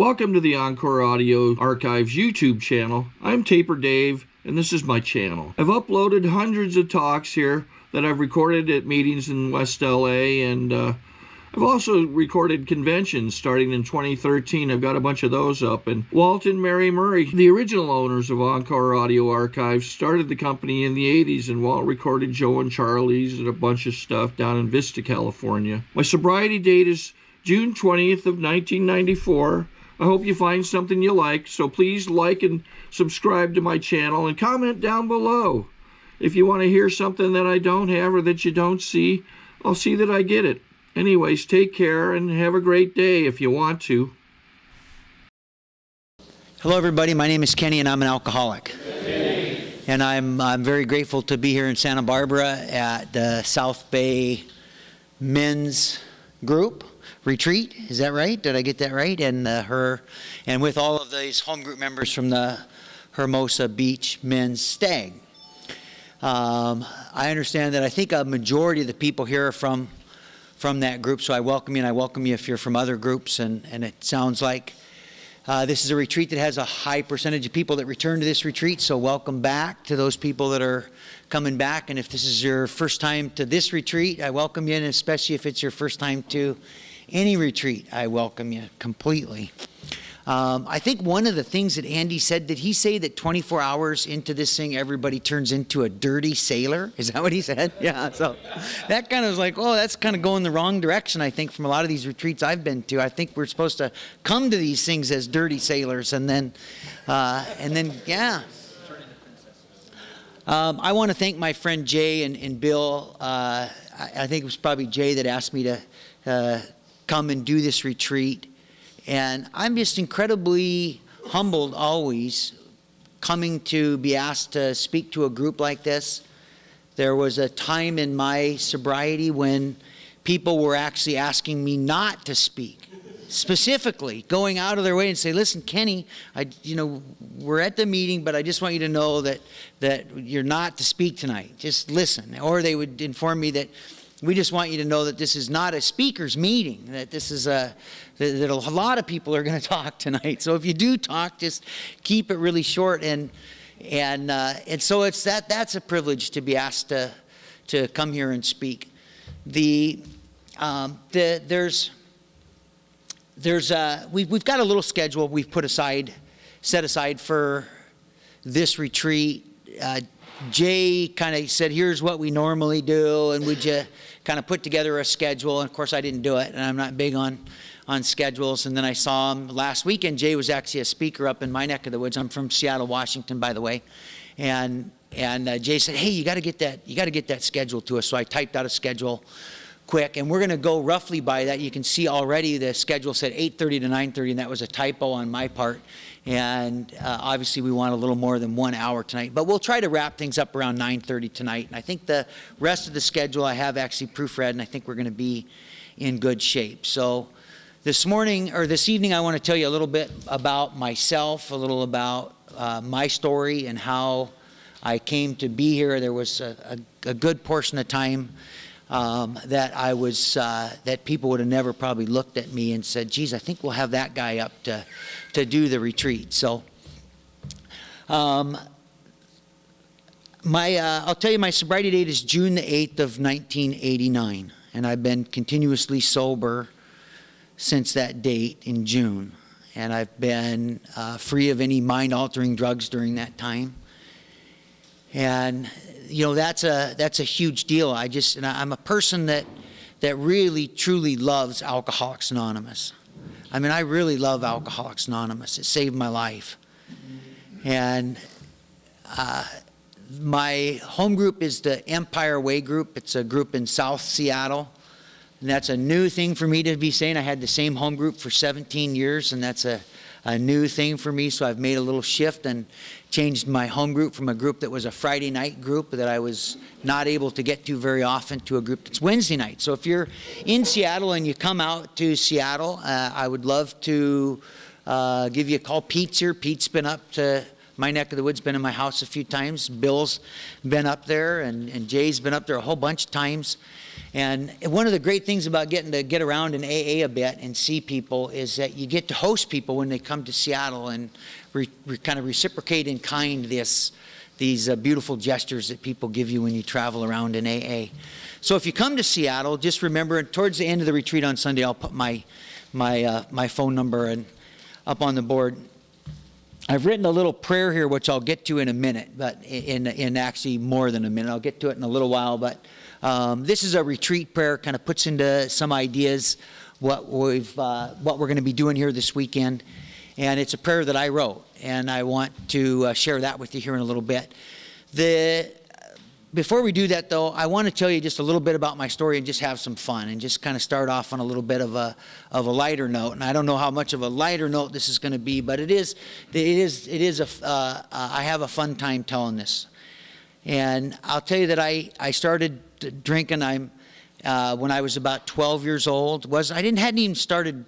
Welcome to the Encore Audio Archives YouTube channel. I'm Taper Dave, and this is my channel. I've uploaded hundreds of talks here that I've recorded at meetings in West LA, and I've also recorded conventions starting in 2013. I've got a bunch of those up. And Walt and Mary Murray, the original owners of Encore Audio Archives, started the company in the 80s, and Walt recorded Joe and Charlie's and a bunch of stuff down in Vista, California. My sobriety date is June 20th of 1994. I hope you find something you like, so please like and subscribe to my channel and comment down below. If you want to hear something that I don't have or that you don't see, I'll see that I get it. Anyways, take care and have a great day if you want to. Hello everybody, my name is Kenny and I'm an alcoholic. Hey. And I'm very grateful to be here in Santa Barbara at the South Bay Men's Group Retreat. Is that right? Did I get that right? And with all of these home group members from the Hermosa Beach Men's Stag. I understand that I think a majority of the people here are from that group, so I welcome you, and I welcome you if you're from other groups, and it sounds like this is a retreat that has a high percentage of people that return to this retreat, so welcome back to those people that are coming back. And if this is your first time to this retreat, I welcome you, and especially if it's your first time to any retreat, I welcome you completely. I think one of the things that Andy said, did he say that 24 hours into this thing, everybody turns into a dirty sailor? Is that what he said? Yeah, so that kind of was like, oh, that's kind of going the wrong direction, I think, from a lot of these retreats I've been to. I think we're supposed to come to these things as dirty sailors and then yeah. I want to thank my friend Jay and Bill. I think it was probably Jay that asked me to come and do this retreat. And I'm just incredibly humbled always coming to be asked to speak to a group like this. There was a time in my sobriety when people were actually asking me not to speak, specifically going out of their way and say, listen, Kenny, we're at the meeting, but I just want you to know that you're not to speak tonight. Just listen. Or they would inform me that we just want you to know that this is not a speaker's meeting, that this is that a lot of people are going to talk tonight. So if you do talk, just keep it really short. And so it's that's a privilege to be asked to come here and speak. We've got a little schedule we've set aside for this retreat. Jay kind of said, here's what we normally do, and would you kind of put together a schedule? And of course I didn't do it, and I'm not big on schedules. And then I saw him last weekend. Jay was actually a speaker up in my neck of the woods. I'm from Seattle, Washington, by the way. And Jay said, hey, you got to get that schedule to us. So I typed out a schedule quick, and we're going to go roughly by that. You can see already the schedule said 8:30 to 9:30, and that was a typo on my part. And obviously we want a little more than 1 hour tonight, but we'll try to wrap things up around 9:30 tonight. And I think the rest of the schedule I have actually proofread, and I think we're going to be in good shape. So this evening, I want to tell you a little bit about myself, a little about my story and how I came to be here. There was a good portion of time that people would have never probably looked at me and said, geez, I think we'll have that guy up to do the retreat. So I'll tell you, my sobriety date is June the 8th of 1989, and I've been continuously sober since that date in June, and I've been free of any mind-altering drugs during that time. And that's a huge deal. I'm a person that really truly loves Alcoholics Anonymous. I mean, I really love Alcoholics Anonymous. It saved my life. And my home group is the Empire Way group. It's a group in South Seattle. And that's a new thing for me to be saying. I had the same home group for 17 years, and that's a new thing for me. So I've made a little shift and changed my home group from a group that was a Friday night group that I was not able to get to very often to a group that's Wednesday night. So if you're in Seattle and you come out to Seattle, I would love to give you a call. Pete's here. Pete's been up to my neck of the woods, been in my house a few times. Bill's been up there, and Jay's been up there a whole bunch of times. And one of the great things about getting to get around in AA a bit and see people is that you get to host people when they come to Seattle and kind of reciprocate in kind these beautiful gestures that people give you when you travel around in AA. So if you come to Seattle, just remember, towards the end of the retreat on Sunday, I'll put my phone number up on the board. I've written a little prayer here, which I'll get to in a minute, but in actually more than a minute. I'll get to it in a little while, but this is a retreat prayer, kind of puts into some ideas what we're going to be doing here this weekend. And it's a prayer that I wrote, and I want to share that with you here in a little bit. Before we do that, though, I want to tell you just a little bit about my story and just have some fun and just kind of start off on a little bit of a lighter note. And I don't know how much of a lighter note this is going to be, but I have a fun time telling this. And I'll tell you that I started drinking. When I was about 12 years old. I'd started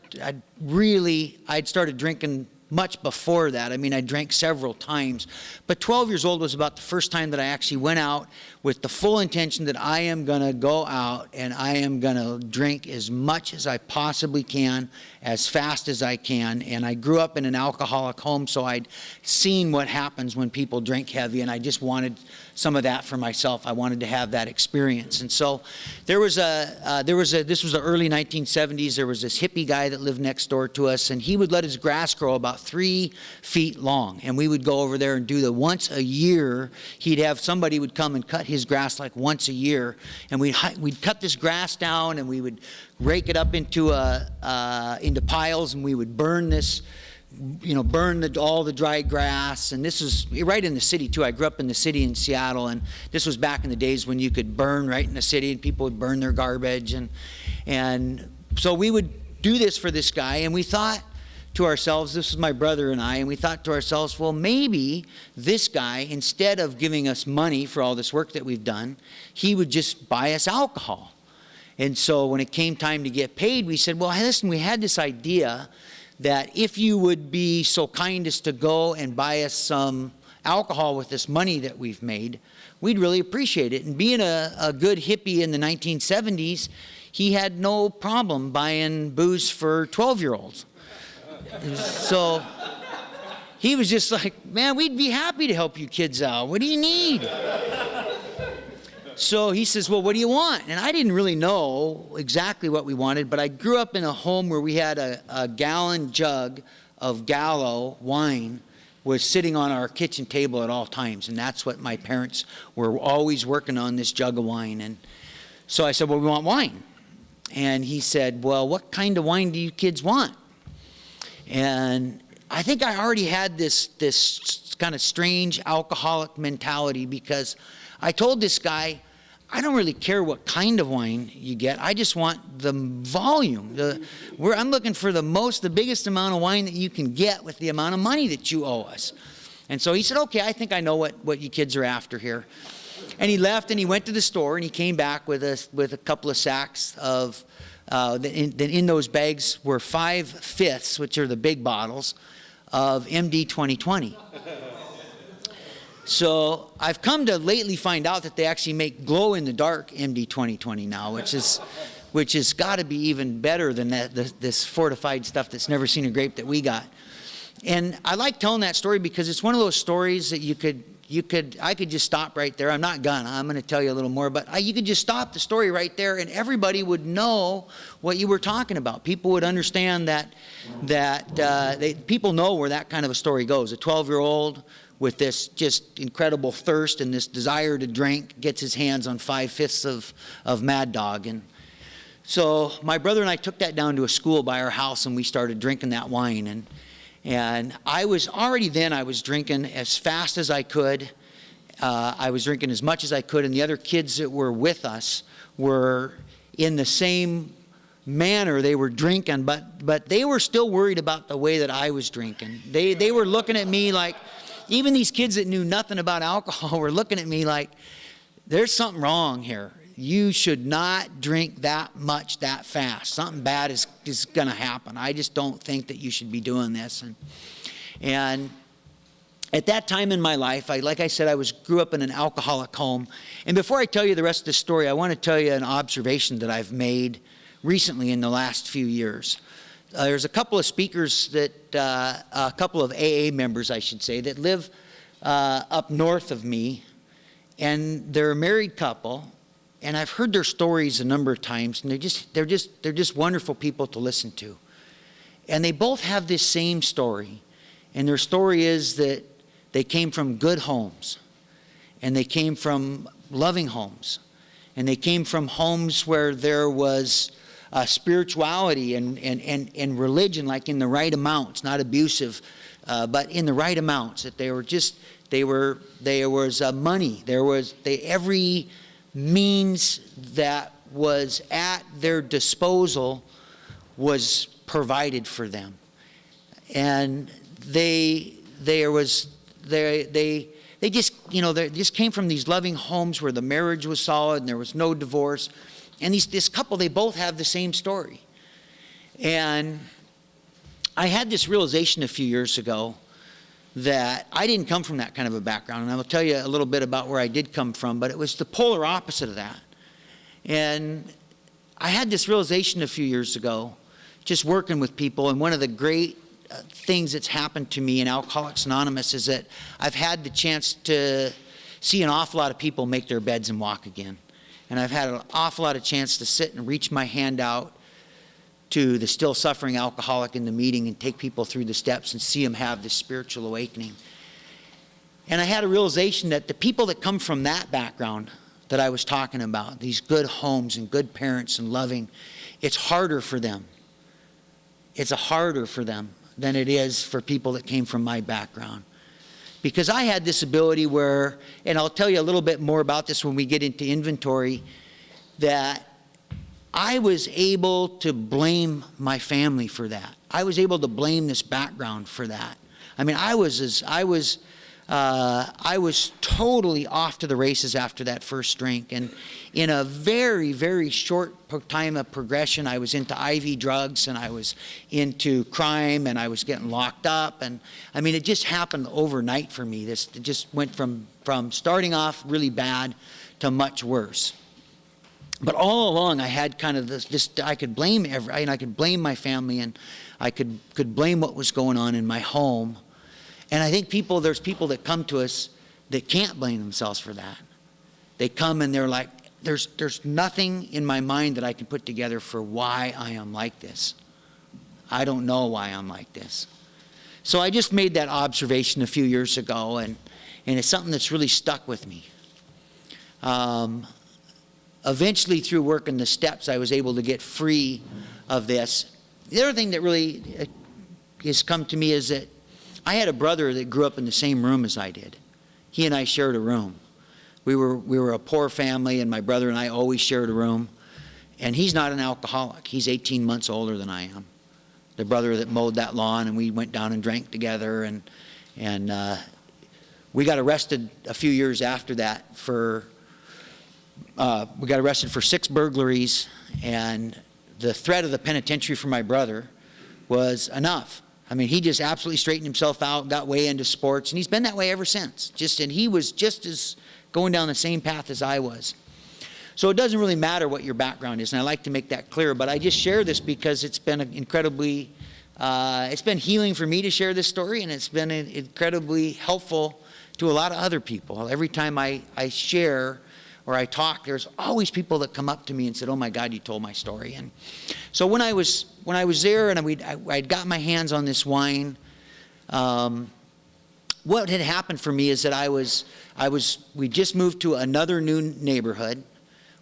drinking much before that. I mean, I drank several times. But 12 years old was about the first time that I actually went out with the full intention that I am going to go out and I am going to drink as much as I possibly can, as fast as I can. And I grew up in an alcoholic home, so I'd seen what happens when people drink heavy, and I just wanted some of that for myself. I wanted to have that experience. And so this was the early 1970s. There was this hippie guy that lived next door to us, and he would let his grass grow about 3 feet long. And we would go over there and do once a year. He'd have somebody would come and cut his grass like once a year. And we'd cut this grass down, and we would rake it up into piles, and we would burn all the dry grass. And this was right in the city too. I grew up in the city in Seattle, and this was back in the days when you could burn right in the city and people would burn their garbage. And so we would do this for this guy, and we thought to ourselves, this was my brother and I, and we thought to ourselves, well, maybe this guy, instead of giving us money for all this work that we've done, he would just buy us alcohol. And so when it came time to get paid, we said, well, hey, listen, we had this idea that if you would be so kind as to go and buy us some alcohol with this money that we've made, we'd really appreciate it. And being a good hippie in the 1970s, he had no problem buying booze for 12-year-olds. So he was just like, man, we'd be happy to help you kids out. What do you need? So he says, well, what do you want? And I didn't really know exactly what we wanted, but I grew up in a home where we had a gallon jug of Gallo wine was sitting on our kitchen table at all times. And that's what my parents were always working on, this jug of wine. And so I said, well, we want wine. And he said, well, what kind of wine do you kids want? And I think I already had this kind of strange alcoholic mentality, because I told this guy, I don't really care what kind of wine you get. I just want the volume. I'm looking for the biggest amount of wine that you can get with the amount of money that you owe us. And so he said, okay, I think I know what you kids are after here. And he left and he went to the store and he came back with a couple of sacks of, in those bags were 5/5, which are the big bottles, of MD 2020. So I've come to lately find out that they actually make glow-in-the-dark MD 2020 now, which has got to be even better than this fortified stuff that's never seen a grape that we got. And I like telling that story because it's one of those stories that I could just stop right there. I'm going to tell you a little more, but you could just stop the story right there, and everybody would know what you were talking about. People would understand that people know where that kind of a story goes. A 12-year-old with this just incredible thirst and this desire to drink gets his hands on 5/5 of Mad Dog. And so my brother and I took that down to a school by our house, and we started drinking that wine. And I was drinking as fast as I could. I was drinking as much as I could, and the other kids that were with us were in the same manner. They were drinking, but they were still worried about the way that I was drinking. They were looking at me like, even these kids that knew nothing about alcohol were looking at me like, there's something wrong here. You should not drink that much that fast. Something bad is going to happen. I just don't think that you should be doing this. And at that time in my life, like I said, I grew up in an alcoholic home. And before I tell you the rest of the story, I want to tell you an observation that I've made recently in the last few years. There's a couple of speakers a couple of AA members, I should say, that live up north of me, and they're a married couple, and I've heard their stories a number of times, and they're just wonderful people to listen to. And they both have this same story, and their story is that they came from good homes, and they came from loving homes, and they came from homes where there was spirituality and religion, like in the right amounts, not abusive, but in the right amounts. That there was money, there was every means that was at their disposal was provided for them, and they just came from these loving homes where the marriage was solid and there was no divorce. And this couple, they both have the same story. And I had this realization a few years ago that I didn't come from that kind of a background. And I will tell you a little bit about where I did come from, but it was the polar opposite of that. And I had this realization a few years ago, just working with people, and one of the great things that's happened to me in Alcoholics Anonymous is that I've had the chance to see an awful lot of people make their beds and walk again. And I've had an awful lot of chance to sit and reach my hand out to the still suffering alcoholic in the meeting and take people through the steps and see them have this spiritual awakening. And I had a realization that the people that come from that background that I was talking about, these good homes and good parents and loving, it's harder for them. It's harder for them than it is for people that came from my background. Because I had this ability where, and I'll tell you a little bit more about this when we get into inventory, that I was able to blame my family for that. I was able to blame this background for that. I mean, I was totally off to the races after that first drink. And in a very, very short time of progression, I was into IV drugs, and I was into crime, and I was getting locked up. And I mean, it just happened overnight for me. It just went from starting off really bad to much worse. But all along, I had kind of this, I could blame I could blame my family, and I could blame what was going on in my home. And I think there's people that come to us that can't blame themselves for that. They come and they're like, there's nothing in my mind that I can put together for why I am like this. I don't know why I'm like this. So I just made that observation a few years ago, and it's something that's really stuck with me. Eventually, through working the steps, I was able to get free of this. The other thing that really has come to me is that I had a brother that grew up in the same room as I did. He and I shared a room. We were a poor family, and my brother and I always shared a room. And he's not an alcoholic. He's 18 months older than I am. The brother that mowed that lawn, and we went down and drank together. And we got arrested a few years after that we got arrested for 6 burglaries, and the threat of the penitentiary for my brother was enough. I mean, he just absolutely straightened himself out, got way into sports, and he's been that way ever since. And he was just as going down the same path as I was. So it doesn't really matter what your background is, and I like to make that clear, but I just share this because it's been incredibly, it's been healing for me to share this story, and it's been incredibly helpful to a lot of other people. Every time I share or I talk, there's always people that come up to me and said, "Oh my God, you told my story." And so when I was there and I'd got my hands on this wine, what had happened for me is that we just moved to another new neighborhood.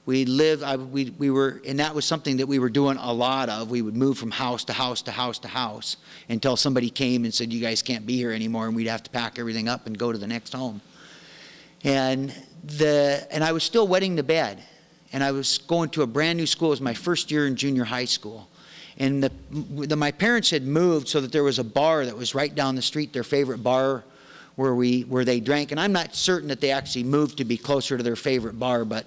We were, and that was something that we were doing a lot of. We would move from house to house to house to house until somebody came and said, "You guys can't be here anymore," and we'd have to pack everything up and go to the next home. And I was still wetting the bed, and I was going to a brand new school. It was my first year in junior high school, and my parents had moved so that there was a bar that was right down the street, their favorite bar, where they drank. And I'm not certain that they actually moved to be closer to their favorite bar, but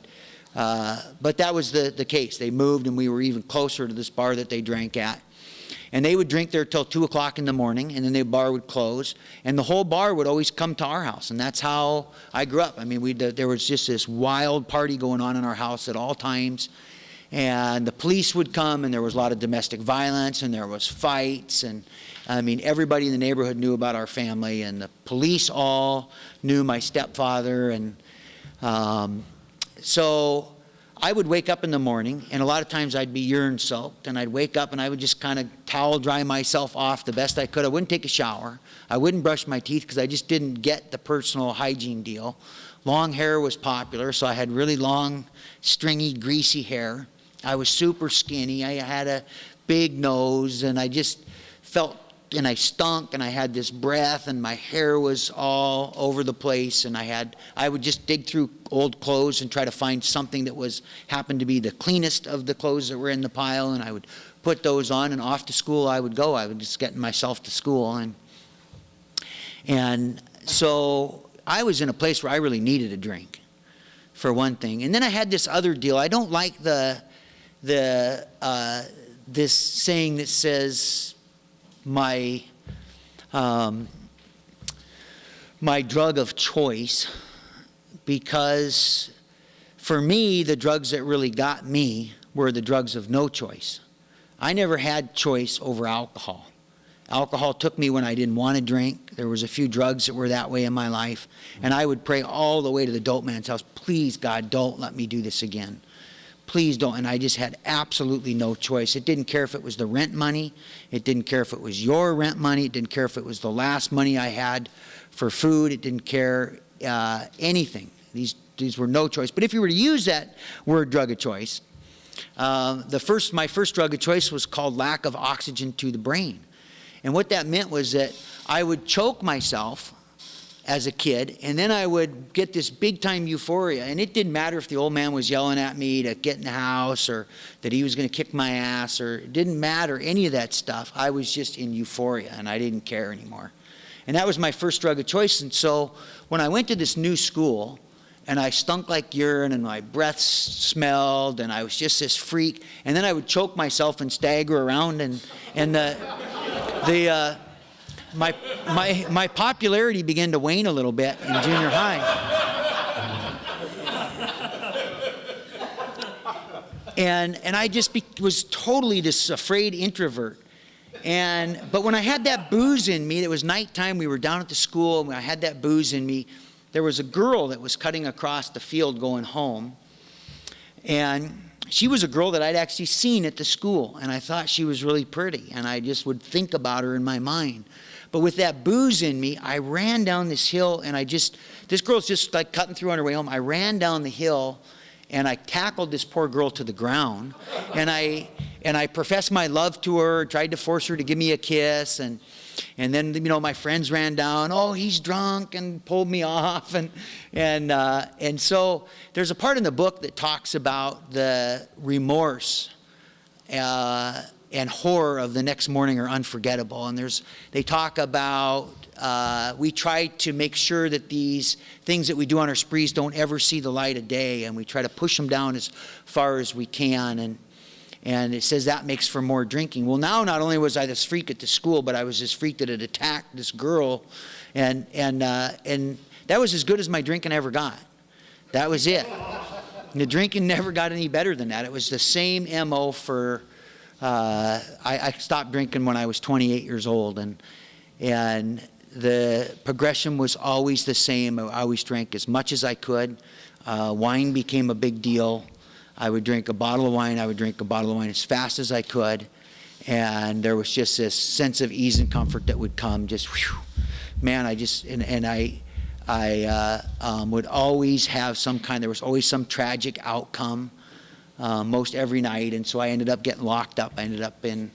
that was the case. They moved, and we were even closer to this bar that they drank at. And they would drink there till 2 o'clock in the morning, and then the bar would close. And the whole bar would always come to our house, and that's how I grew up. I mean, there was just this wild party going on in our house at all times. And the police would come, and there was a lot of domestic violence, and there was fights, and I mean, everybody in the neighborhood knew about our family, and the police all knew my stepfather. And so I would wake up in the morning, and a lot of times I'd be urine soaked, and I'd wake up and I would just kind of towel dry myself off the best I could. I wouldn't take a shower. I wouldn't brush my teeth because I just didn't get the personal hygiene deal. Long hair was popular, so I had really long, stringy, greasy hair. I was super skinny. I had a big nose, and I just felt, and I stunk, and I had this breath, and my hair was all over the place, and I would just dig through old clothes and try to find something that happened to be the cleanest of the clothes that were in the pile, and I would put those on, and off to school I would go. I would just get myself to school, and so I was in a place where I really needed a drink, for one thing. And then I had this other deal. I don't like this saying that says my drug of choice, because for me, the drugs that really got me were the drugs of no choice. I never had choice over alcohol. Alcohol took me when I didn't want to drink. There was a few drugs that were that way in my life, and I would pray all the way to the dope man's house, please, God, don't let me do this again. Please don't. And I just had absolutely no choice. It didn't care if it was the rent money. It didn't care if it was your rent money. It didn't care if it was the last money I had for food. It didn't care anything. These were no choice. But if you were to use that word drug of choice, my first drug of choice was called lack of oxygen to the brain. And what that meant was that I would choke myself as a kid, and then I would get this big-time euphoria, and it didn't matter if the old man was yelling at me to get in the house, or that he was going to kick my ass, or it didn't matter, any of that stuff. I was just in euphoria, and I didn't care anymore. And that was my first drug of choice. And so when I went to this new school, and I stunk like urine, and my breath smelled, and I was just this freak, and then I would choke myself and stagger around, and my popularity began to wane a little bit in junior high. And I just was totally this afraid introvert. But when I had that booze in me, it was nighttime, we were down at the school, and when I had that booze in me, there was a girl that was cutting across the field going home. And she was a girl that I'd actually seen at the school, and I thought she was really pretty, and I just would think about her in my mind. But with that booze in me, I ran down this hill, and this girl's just like cutting through on her way home. I ran down the hill, and I tackled this poor girl to the ground, and I professed my love to her, tried to force her to give me a kiss, and then, my friends ran down, oh, he's drunk, and pulled me off, and so there's a part in the book that talks about the remorse and horror of the next morning are unforgettable. And they talk about we try to make sure that these things that we do on our sprees don't ever see the light of day, and we try to push them down as far as we can. And it says that makes for more drinking. Well, now not only was I this freak at the school, but I was this freak that had attacked this girl, and that was as good as my drinking ever got. That was it. And the drinking never got any better than that. It was the same MO for. I stopped drinking when I was 28 years old, and the progression was always the same. I always drank as much as I could. Wine became a big deal. I would drink a bottle of wine. I would drink a bottle of wine as fast as I could, and there was just this sense of ease and comfort that would come. Just, whew, man, I would always have there was always some tragic outcome. Most every night, and so I ended up getting locked up. I ended up in,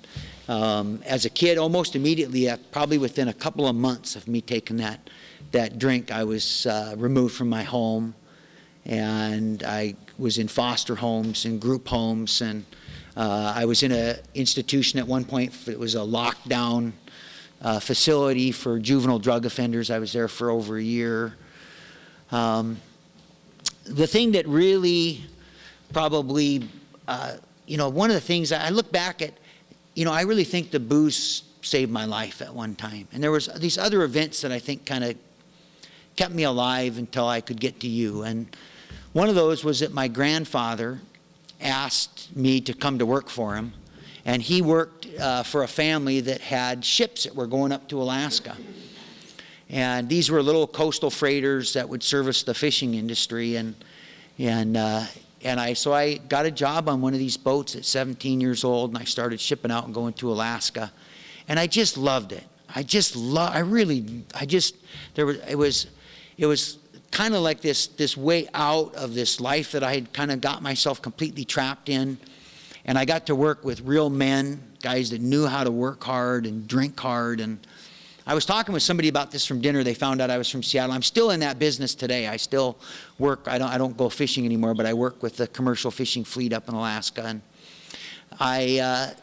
as a kid, almost immediately, probably within a couple of months of me taking that drink, I was removed from my home, and I was in foster homes and group homes, and I was in an institution at one point. It was a lockdown facility for juvenile drug offenders. I was there for over a year. The thing that really probably, one of the things I look back at, I really think the booze saved my life at one time. And there was these other events that I think kind of kept me alive until I could get to you. And one of those was that my grandfather asked me to come to work for him. And he worked for a family that had ships that were going up to Alaska. And these were little coastal freighters that would service the fishing industry. So I got a job on one of these boats at 17 years old, and I started shipping out and going to Alaska. And I just loved it. It was kind of like this way out of this life that I had kind of got myself completely trapped in. And I got to work with real men, guys that knew how to work hard and drink hard. And I was talking with somebody about this from dinner. They found out I was from Seattle. I'm still in that business today. I still work. I don't go fishing anymore, but I work with the commercial fishing fleet up in Alaska. And at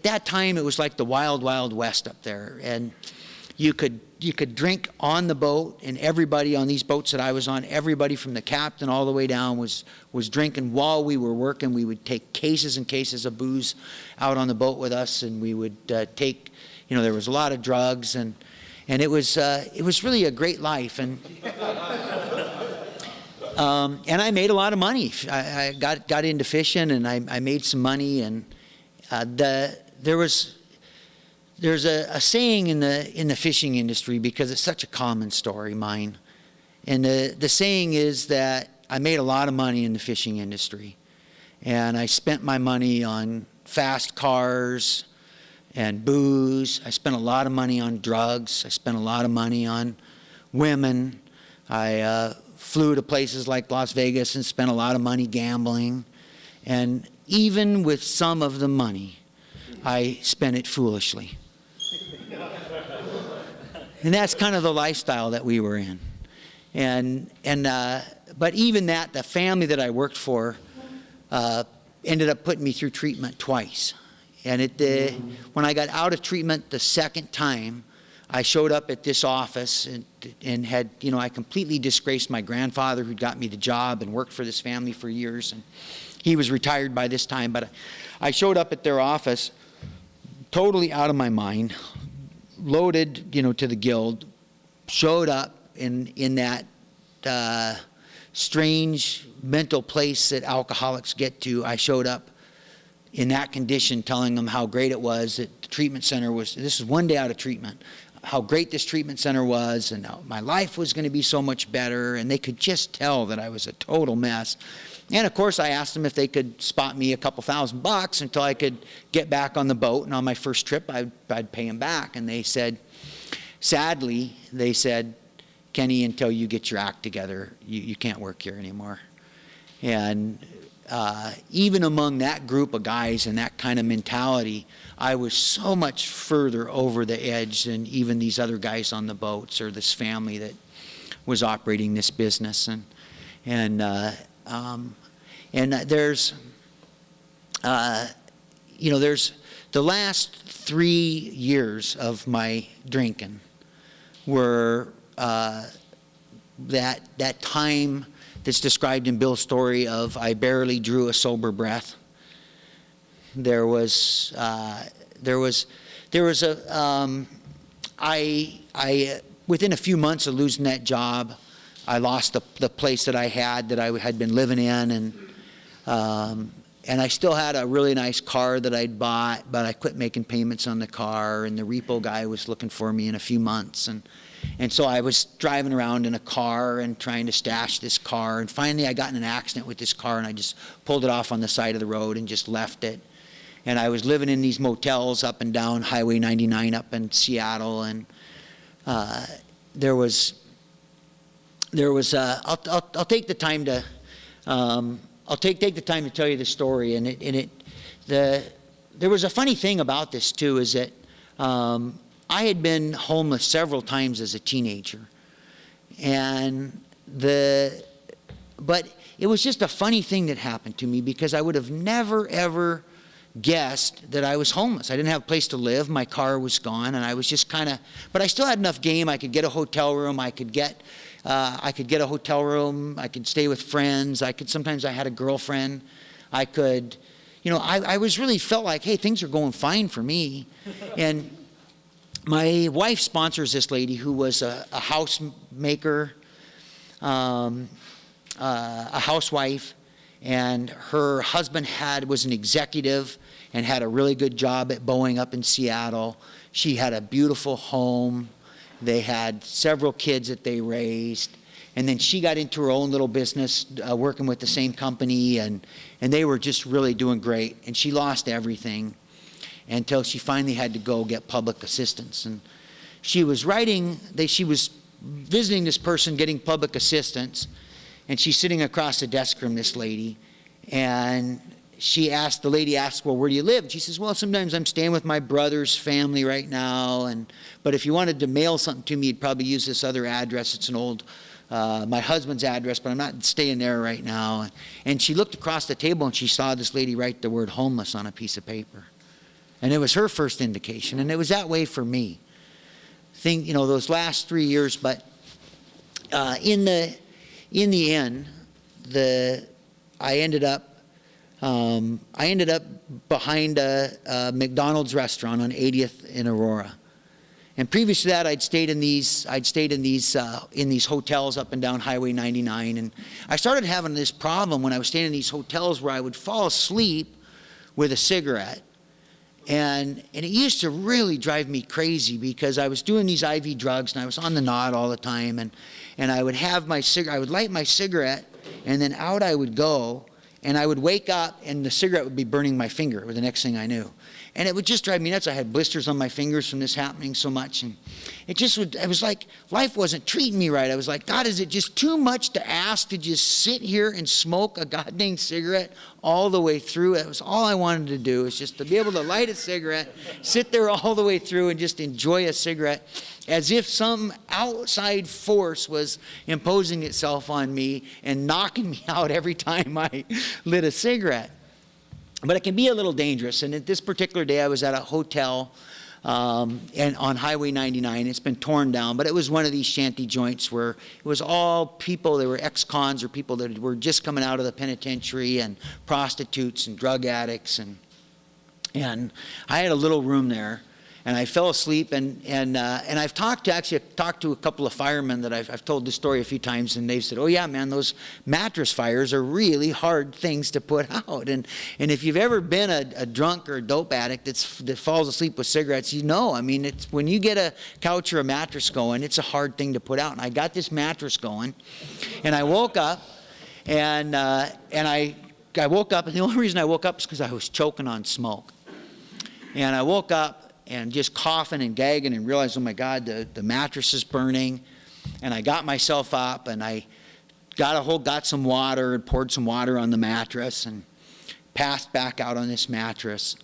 that time it was like the wild, wild west up there. And you could drink on the boat, and everybody on these boats that I was on, everybody from the captain all the way down was drinking while we were working. We would take cases and cases of booze out on the boat with us, and we would take, there was a lot of drugs, and it was really a great life. And I made a lot of money. I got into fishing, and I made some money, and there's a saying in the fishing industry, because it's such a common story, mine. And the saying is that I made a lot of money in the fishing industry. And I spent my money on fast cars and booze. I spent a lot of money on drugs. I spent a lot of money on women. I flew to places like Las Vegas and spent a lot of money gambling. And even with some of the money, I spent it foolishly. And that's kind of the lifestyle that we were in. But even that, the family that I worked for ended up putting me through treatment twice. And when I got out of treatment the second time, I showed up at this office and had, I completely disgraced my grandfather who'd got me the job and worked for this family for years. And he was retired by this time. But I showed up at their office totally out of my mind, loaded, to the guild, showed up in that strange mental place that alcoholics get to. I showed up in that condition, telling them how great it was that the treatment center was, this is one day out of treatment, how great this treatment center was, and how my life was going to be so much better, and they could just tell that I was a total mess. And of course I asked them if they could spot me a couple $1,000 until I could get back on the boat, and on my first trip I'd pay them back. And they said, sadly, they said, Kenny, until you get your act together, you can't work here anymore. And even among that group of guys and that kind of mentality, I was so much further over the edge than even these other guys on the boats or this family that was operating this business. And there's the last 3 years of my drinking were that time that's described in Bill's story of I barely drew a sober breath. Within a few months of losing that job, I lost the place that I had been living in, and I still had a really nice car that I'd bought, but I quit making payments on the car, and the repo guy was looking for me in a few months, and so I was driving around in a car and trying to stash this car, and finally I got in an accident with this car, and I just pulled it off on the side of the road and just left it. And I was living in these motels up and down Highway 99 up in Seattle, and I'll take the time to take the time to tell you the story. And there was a funny thing about this too, is that I had been homeless several times as a teenager, but it was just a funny thing that happened to me, because I would have never ever guessed that I was homeless. I didn't have a place to live. My car was gone, and I was just but I still had enough game. I could get a hotel room. I could get a hotel room. I could stay with friends. Sometimes I had a girlfriend. I could, I was really felt like, hey, things are going fine for me. And my wife sponsors this lady who was a housemaker, a housewife, and her husband was an executive and had a really good job at Boeing up in Seattle. She had a beautiful home. They had several kids that they raised. And then she got into her own little business working with the same company, and they were just really doing great. And she lost everything until she finally had to go get public assistance. And she was visiting this person getting public assistance, and she's sitting across the desk from this lady, and the lady asked, well, where do you live? And she says, well, sometimes I'm staying with my brother's family right now, but if you wanted to mail something to me, you'd probably use this other address. It's an old, my husband's address, but I'm not staying there right now. And she looked across the table and she saw this lady write the word homeless on a piece of paper. And it was her first indication, and it was that way for me. Those last 3 years, but in the end, I ended up behind a McDonald's restaurant on 80th in Aurora. And previous to that, I'd stayed in these hotels up and down Highway 99. And I started having this problem when I was staying in these hotels where I would fall asleep with a cigarette. And it used to really drive me crazy because I was doing these IV drugs and I was on the knot all the time. And I would have I would light my cigarette, and then out I would go. And I would wake up, and the cigarette would be burning my finger, or the next thing I knew. And it would just drive me nuts. I had blisters on my fingers from this happening so much. And it was like life wasn't treating me right. I was like, God, is it just too much to ask to just sit here and smoke a goddamn cigarette all the way through? It was all I wanted to do, is just to be able to light a cigarette, sit there all the way through and just enjoy a cigarette, as if some outside force was imposing itself on me and knocking me out every time I lit a cigarette. But it can be a little dangerous. And at this particular day, I was at a hotel and on Highway 99. It's been torn down, but it was one of these shanty joints where it was all people. They were ex-cons or people that were just coming out of the penitentiary, and prostitutes and drug addicts. And I had a little room there. And I fell asleep, and I've talked to a couple of firemen that I've told this story a few times, and they've said, oh yeah, man, those mattress fires are really hard things to put out. And if you've ever been a drunk or a dope addict that falls asleep with cigarettes, I mean, it's when you get a couch or a mattress going, it's a hard thing to put out. And I got this mattress going, and I woke up, and I woke up, and the only reason I woke up is because I was choking on smoke. And I woke up and just coughing and gagging, and realized, oh my God, the mattress is burning. And I got myself up, and I got some water and poured some water on the mattress and passed back out on this mattress.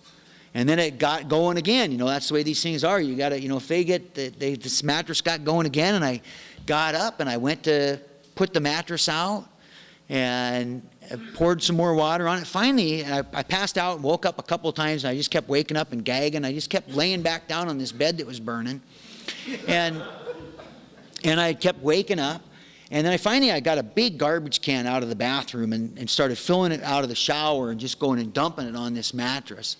And then it got going again. That's the way these things are. You got to, if they get, this mattress got going again, and I got up and I went to put the mattress out and poured some more water on it. Finally, I passed out and woke up a couple of times, and I just kept waking up and gagging. I just kept laying back down on this bed that was burning. And I kept waking up. And then I got a big garbage can out of the bathroom and started filling it out of the shower and just going and dumping it on this mattress.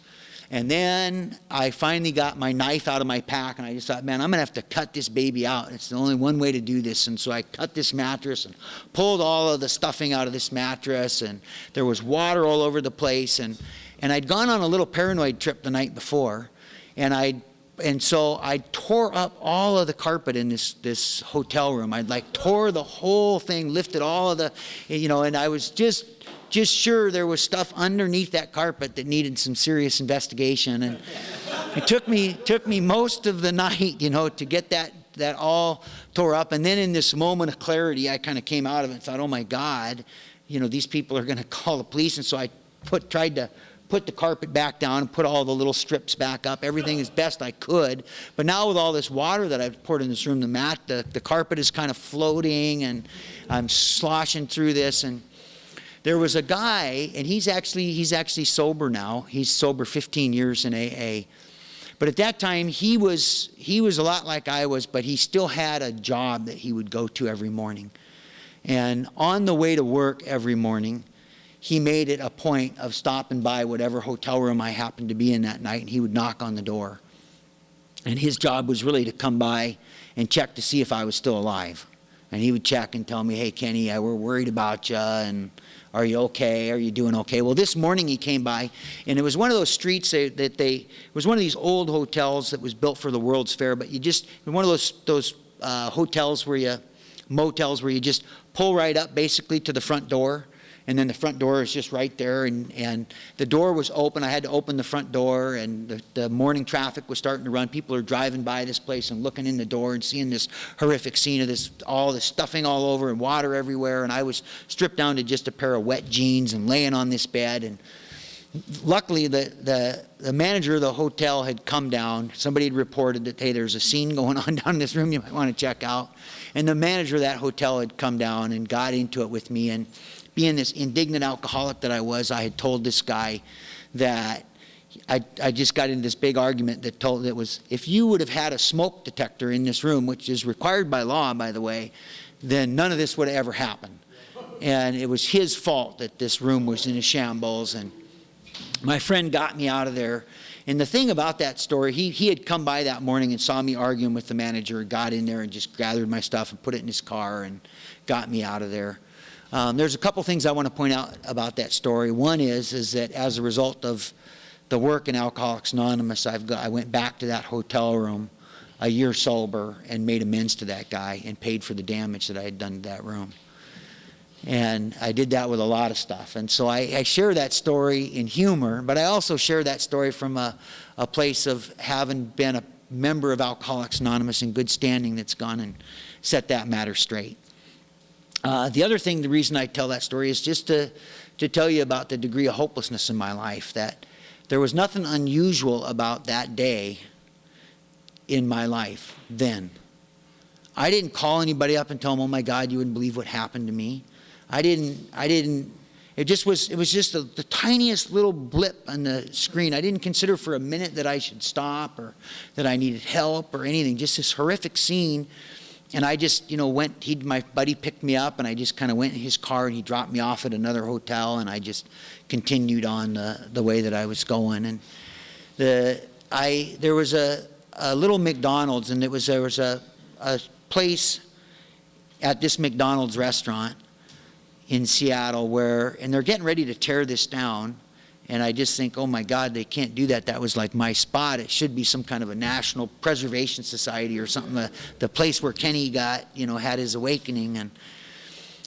And then I finally got my knife out of my pack, and I just thought, man, I'm going to have to cut this baby out. It's the only one way to do this. And so I cut this mattress and pulled all of the stuffing out of this mattress, and there was water all over the place. And I'd gone on a little paranoid trip the night before, and so I tore up all of the carpet in this hotel room. I'd tore the whole thing, lifted all of the, and I was just sure there was stuff underneath that carpet that needed some serious investigation. And it took me most of the night, to get that all tore up. And then in this moment of clarity, I kind of came out of it and thought, oh my God, these people are going to call the police. And so I tried to put the carpet back down and put all the little strips back up, everything as best I could. But now with all this water that I've poured in this room, the carpet is kind of floating, and I'm sloshing through this. And there was a guy, and he's actually sober now. He's sober 15 years in AA. But at that time, he was a lot like I was, but he still had a job that he would go to every morning. And on the way to work every morning, he made it a point of stopping by whatever hotel room I happened to be in that night, and he would knock on the door. And his job was really to come by and check to see if I was still alive. And he would check and tell me, hey, Kenny, we're worried about you, and are you okay? Are you doing okay? Well, this morning he came by, and it was one of those streets it was one of these old hotels that was built for the World's Fair, but one of those hotels motels where you just pull right up basically to the front door, and then the front door is just right there, and the door was open. I had to open the front door, and the morning traffic was starting to run. People are driving by this place and looking in the door and seeing this horrific scene of all this stuffing all over and water everywhere, and I was stripped down to just a pair of wet jeans and laying on this bed. And luckily the manager of the hotel had come down. Somebody had reported that, hey, there's a scene going on down in this room you might want to check out. And the manager of that hotel had come down and got into it with me, and being this indignant alcoholic that I was, I had told this guy that I just got into this big argument that was, if you would have had a smoke detector in this room, which is required by law, by the way, then none of this would have ever happened. And it was his fault that this room was in a shambles. And my friend got me out of there. And the thing about that story, he had come by that morning and saw me arguing with the manager, got in there and just gathered my stuff and put it in his car and got me out of there. There's a couple things I want to point out about that story. One is that as a result of the work in Alcoholics Anonymous, I went back to that hotel room a year sober and made amends to that guy and paid for the damage that I had done to that room. And I did that with a lot of stuff. And so I share that story in humor, but I also share that story from a place of having been a member of Alcoholics Anonymous in good standing that's gone and set that matter straight. The other thing, the reason I tell that story is just to tell you about the degree of hopelessness in my life, that there was nothing unusual about that day in my life then. I didn't call anybody up and tell them, oh my God, you wouldn't believe what happened to me. I didn't, it was just the tiniest little blip on the screen. I didn't consider for a minute that I should stop or that I needed help or anything, just this horrific scene. And I just, went, my buddy picked me up, and I just kind of went in his car, and he dropped me off at another hotel, and I just continued on the way that I was going. And there was a little McDonald's, and there was a place at this McDonald's restaurant in Seattle and they're getting ready to tear this down. And I just think, oh my God, they can't do that. That was like my spot. It should be some kind of a National Preservation Society or something. The place where Kenny got, had his awakening.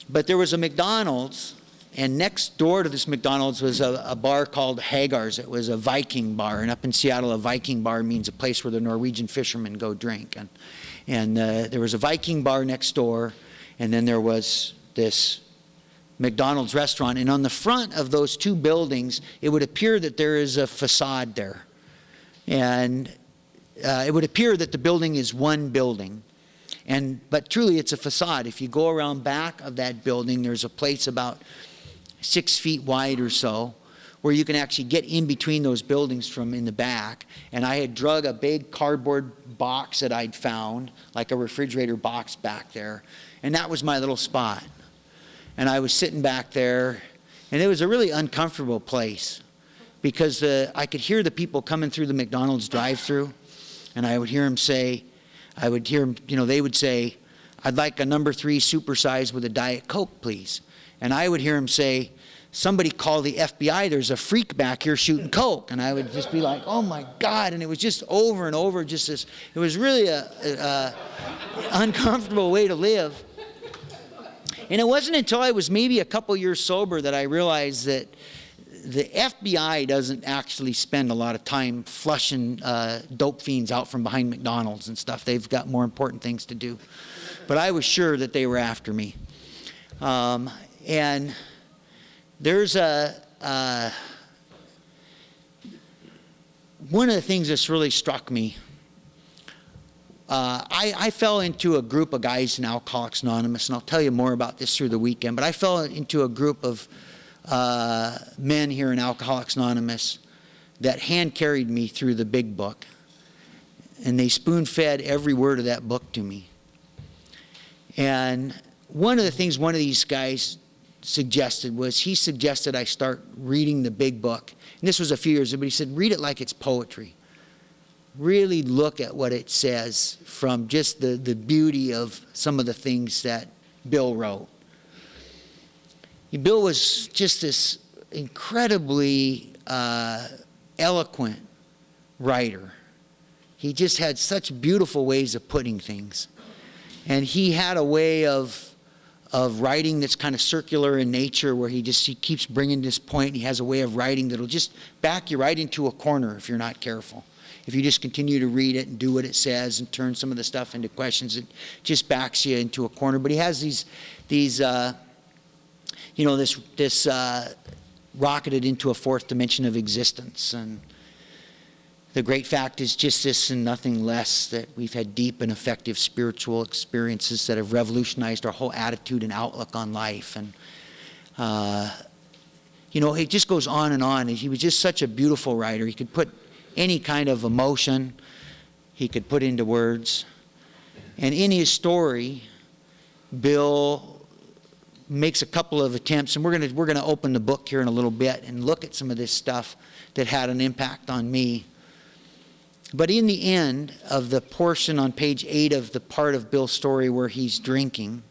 But there was a McDonald's, and next door to this McDonald's was a bar called Hagar's. It was a Viking bar. And up in Seattle, a Viking bar means a place where the Norwegian fishermen go drink. And there was a Viking bar next door, and then there was this McDonald's restaurant, and on the front of those two buildings, it would appear that there is a facade there. And it would appear that the building is one building. But truly, it's a facade. If you go around back of that building, there's a place about 6 feet wide or so where you can actually get in between those buildings from in the back. And I had drug a big cardboard box that I'd found, like a refrigerator box back there. And that was my little spot. And I was sitting back there, and it was a really uncomfortable place because I could hear the people coming through the McDonald's drive-thru, and I would hear them say, they would say, I'd like a number 3 supersize with a Diet Coke, please. And I would hear them say, somebody call the FBI, there's a freak back here shooting Coke. And I would just be like, oh my God. And it was just over and over, just this, it was really a uncomfortable way to live. And it wasn't until I was maybe a couple years sober that I realized that the FBI doesn't actually spend a lot of time flushing dope fiends out from behind McDonald's and stuff. They've got more important things to do. But I was sure that they were after me. And there's one of the things that's really struck me. I fell into a group of guys in Alcoholics Anonymous, and I'll tell you more about this through the weekend, but I fell into a group of men here in Alcoholics Anonymous that hand-carried me through the big book. And they spoon-fed every word of that book to me. And one of the things one of these guys suggested was he suggested I start reading the big book. And this was a few years ago, but he said, read it like it's poetry. Really look at what it says from just the beauty of some of the things that Bill wrote. Bill was just this incredibly eloquent writer. He just had such beautiful ways of putting things. And he had a way of writing that's kind of circular in nature, where he keeps bringing this point. He has a way of writing that'll just back you right into a corner if you're not careful. If you just continue to read it and do what it says and turn some of the stuff into questions, it just backs you into a corner. But he has this rocketed into a fourth dimension of existence. And the great fact is just this and nothing less, that we've had deep and effective spiritual experiences that have revolutionized our whole attitude and outlook on life. And, it just goes on and on. He was just such a beautiful writer. He could put any kind of emotion he could put into words. And in his story, Bill makes a couple of attempts, and we're going to open the book here in a little bit and look at some of this stuff that had an impact on me. But in the end of the portion on page 8 of the part of Bill's story where he's drinking,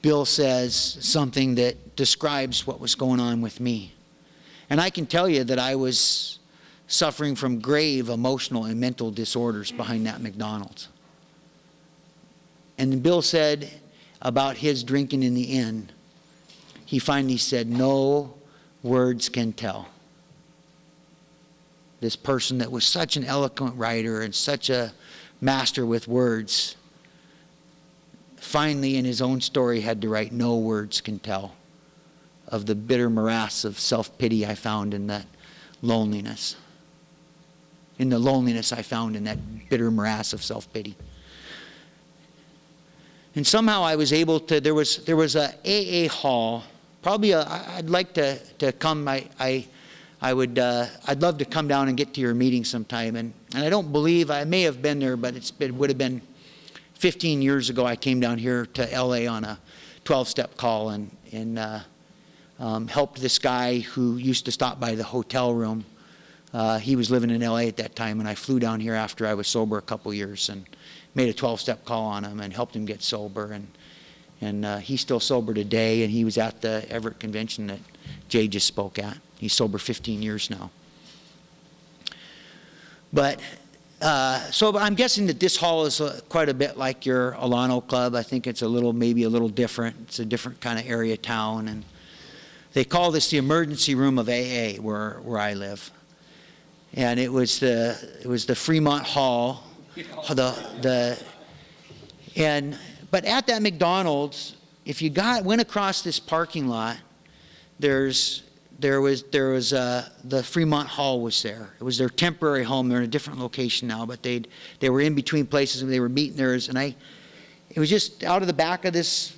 Bill says something that describes what was going on with me. And I can tell you that I was suffering from grave emotional and mental disorders behind that McDonald's. And then Bill said about his drinking in the end, he finally said, "No words can tell." This person that was such an eloquent writer and such a master with words, finally in his own story had to write, "No words can tell," of the bitter morass of self-pity I found in that loneliness. In the loneliness I found in that bitter morass of self-pity. And somehow I was able to, there was a AA hall, I'd like to come, I'd love to come down and get to your meeting sometime. And I don't believe, I may have been there, but it would have been 15 years ago I came down here to LA on a 12-step call and helped this guy who used to stop by the hotel room. He was living in LA at that time, and I flew down here after I was sober a couple years and made a 12-step call on him and helped him get sober. And he's still sober today, and he was at the Everett convention that Jay just spoke at. He's sober 15 years now. But so I'm guessing that this hall is quite a bit like your Alano Club. I think it's maybe a little different. It's a different kind of area town, and they call this the emergency room of AA where I live. And it was the Fremont Hall, but at that McDonald's, if you went across this parking lot, there was the Fremont Hall was there. It was their temporary home. They're in a different location now, but they were in between places and they were meeting there. And it was just out of the back of this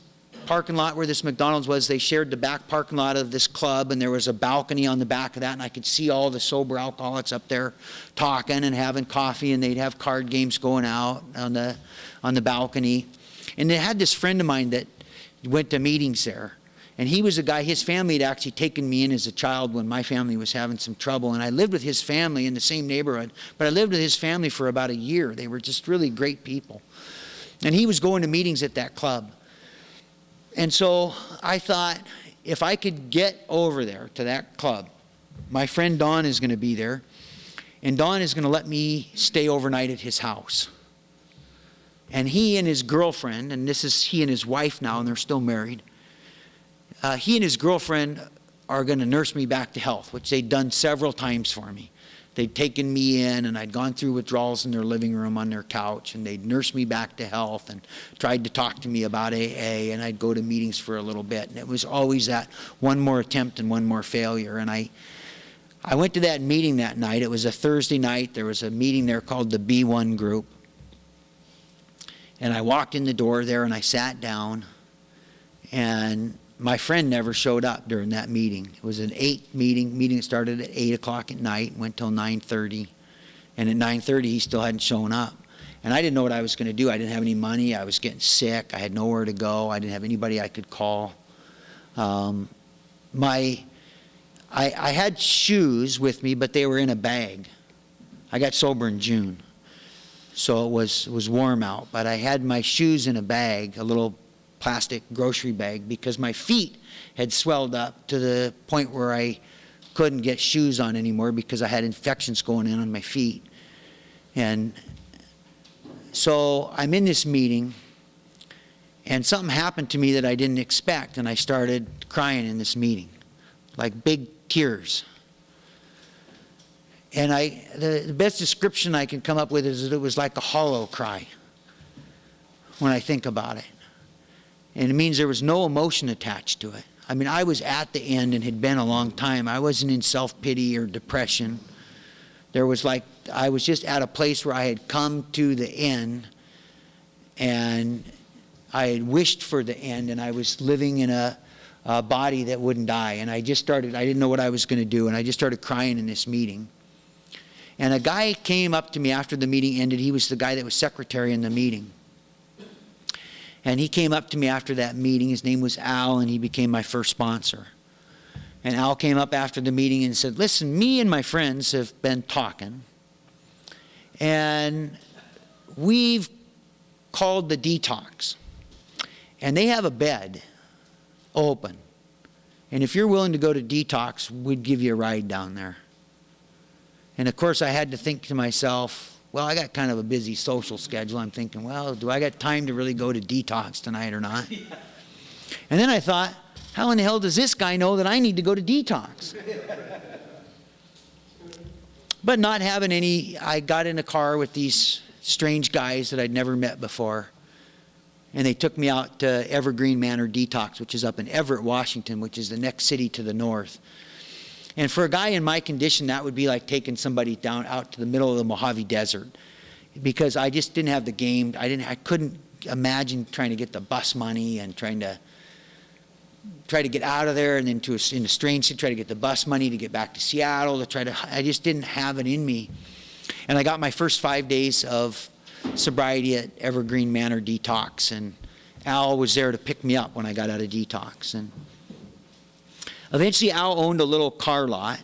parking lot where this McDonald's was. They shared the back parking lot of this club, and there was a balcony on the back of that, and I could see all the sober alcoholics up there talking and having coffee, and they'd have card games going out on the balcony. And they had this friend of mine that went to meetings there, and he was a guy, his family had actually taken me in as a child when my family was having some trouble, and I lived with his family in the same neighborhood, but I lived with his family for about a year. They were just really great people. And he was going to meetings at that club. And so I thought, if I could get over there to that club, my friend Don is going to be there, and Don is going to let me stay overnight at his house. And he and his girlfriend, and this is he and his wife now, and they're still married, he and his girlfriend are going to nurse me back to health, which they'd done several times for me. They'd taken me in, and I'd gone through withdrawals in their living room on their couch, and they'd nurse me back to health and tried to talk to me about AA, and I'd go to meetings for a little bit. And it was always that one more attempt and one more failure. And I went to that meeting that night. It was a Thursday night. There was a meeting there called the B1 group. And I walked in the door there, and I sat down, and my friend never showed up during that meeting. It was an 8 meeting started at 8 o'clock at night, went till 9:30. And at 9:30, he still hadn't shown up. And I didn't know what I was going to do. I didn't have any money. I was getting sick. I had nowhere to go. I didn't have anybody I could call. I had shoes with me, but they were in a bag. I got sober in June, so it was warm out. But I had my shoes in a bag, a little plastic grocery bag, because my feet had swelled up to the point where I couldn't get shoes on anymore because I had infections going in on my feet. And so I'm in this meeting, and something happened to me that I didn't expect, and I started crying in this meeting, like big tears. And the best description I can come up with is that it was like a hollow cry when I think about it. And it means there was no emotion attached to it. I mean, I was at the end and had been a long time. I wasn't in self-pity or depression. There was like, I was just at a place where I had come to the end, and I had wished for the end, and I was living in a body that wouldn't die. And I didn't know what I was going to do, and I just started crying in this meeting. And a guy came up to me after the meeting ended. He was the guy that was secretary in the meeting. And he came up to me after that meeting. His name was Al, and he became my first sponsor. And Al came up after the meeting and said, listen, me and my friends have been talking, and we've called the detox. And they have a bed open. And if you're willing to go to detox, we'd give you a ride down there. And of course, I had to think to myself, well, I got kind of a busy social schedule. I'm thinking, well, do I got time to really go to detox tonight or not? Yeah. And then I thought, how in the hell does this guy know that I need to go to detox? But not having any, I got in a car with these strange guys that I'd never met before. And they took me out to Evergreen Manor Detox, which is up in Everett, Washington, which is the next city to the north. And for a guy in my condition, that would be like taking somebody down out to the middle of the Mojave Desert, because I just didn't have the game. I couldn't imagine trying to get the bus money and try to get out of there and into in a strange city, try to get the bus money to get back to Seattle. I just didn't have it in me. And I got my first 5 days of sobriety at Evergreen Manor Detox, and Al was there to pick me up when I got out of detox. And eventually, Al owned a little car lot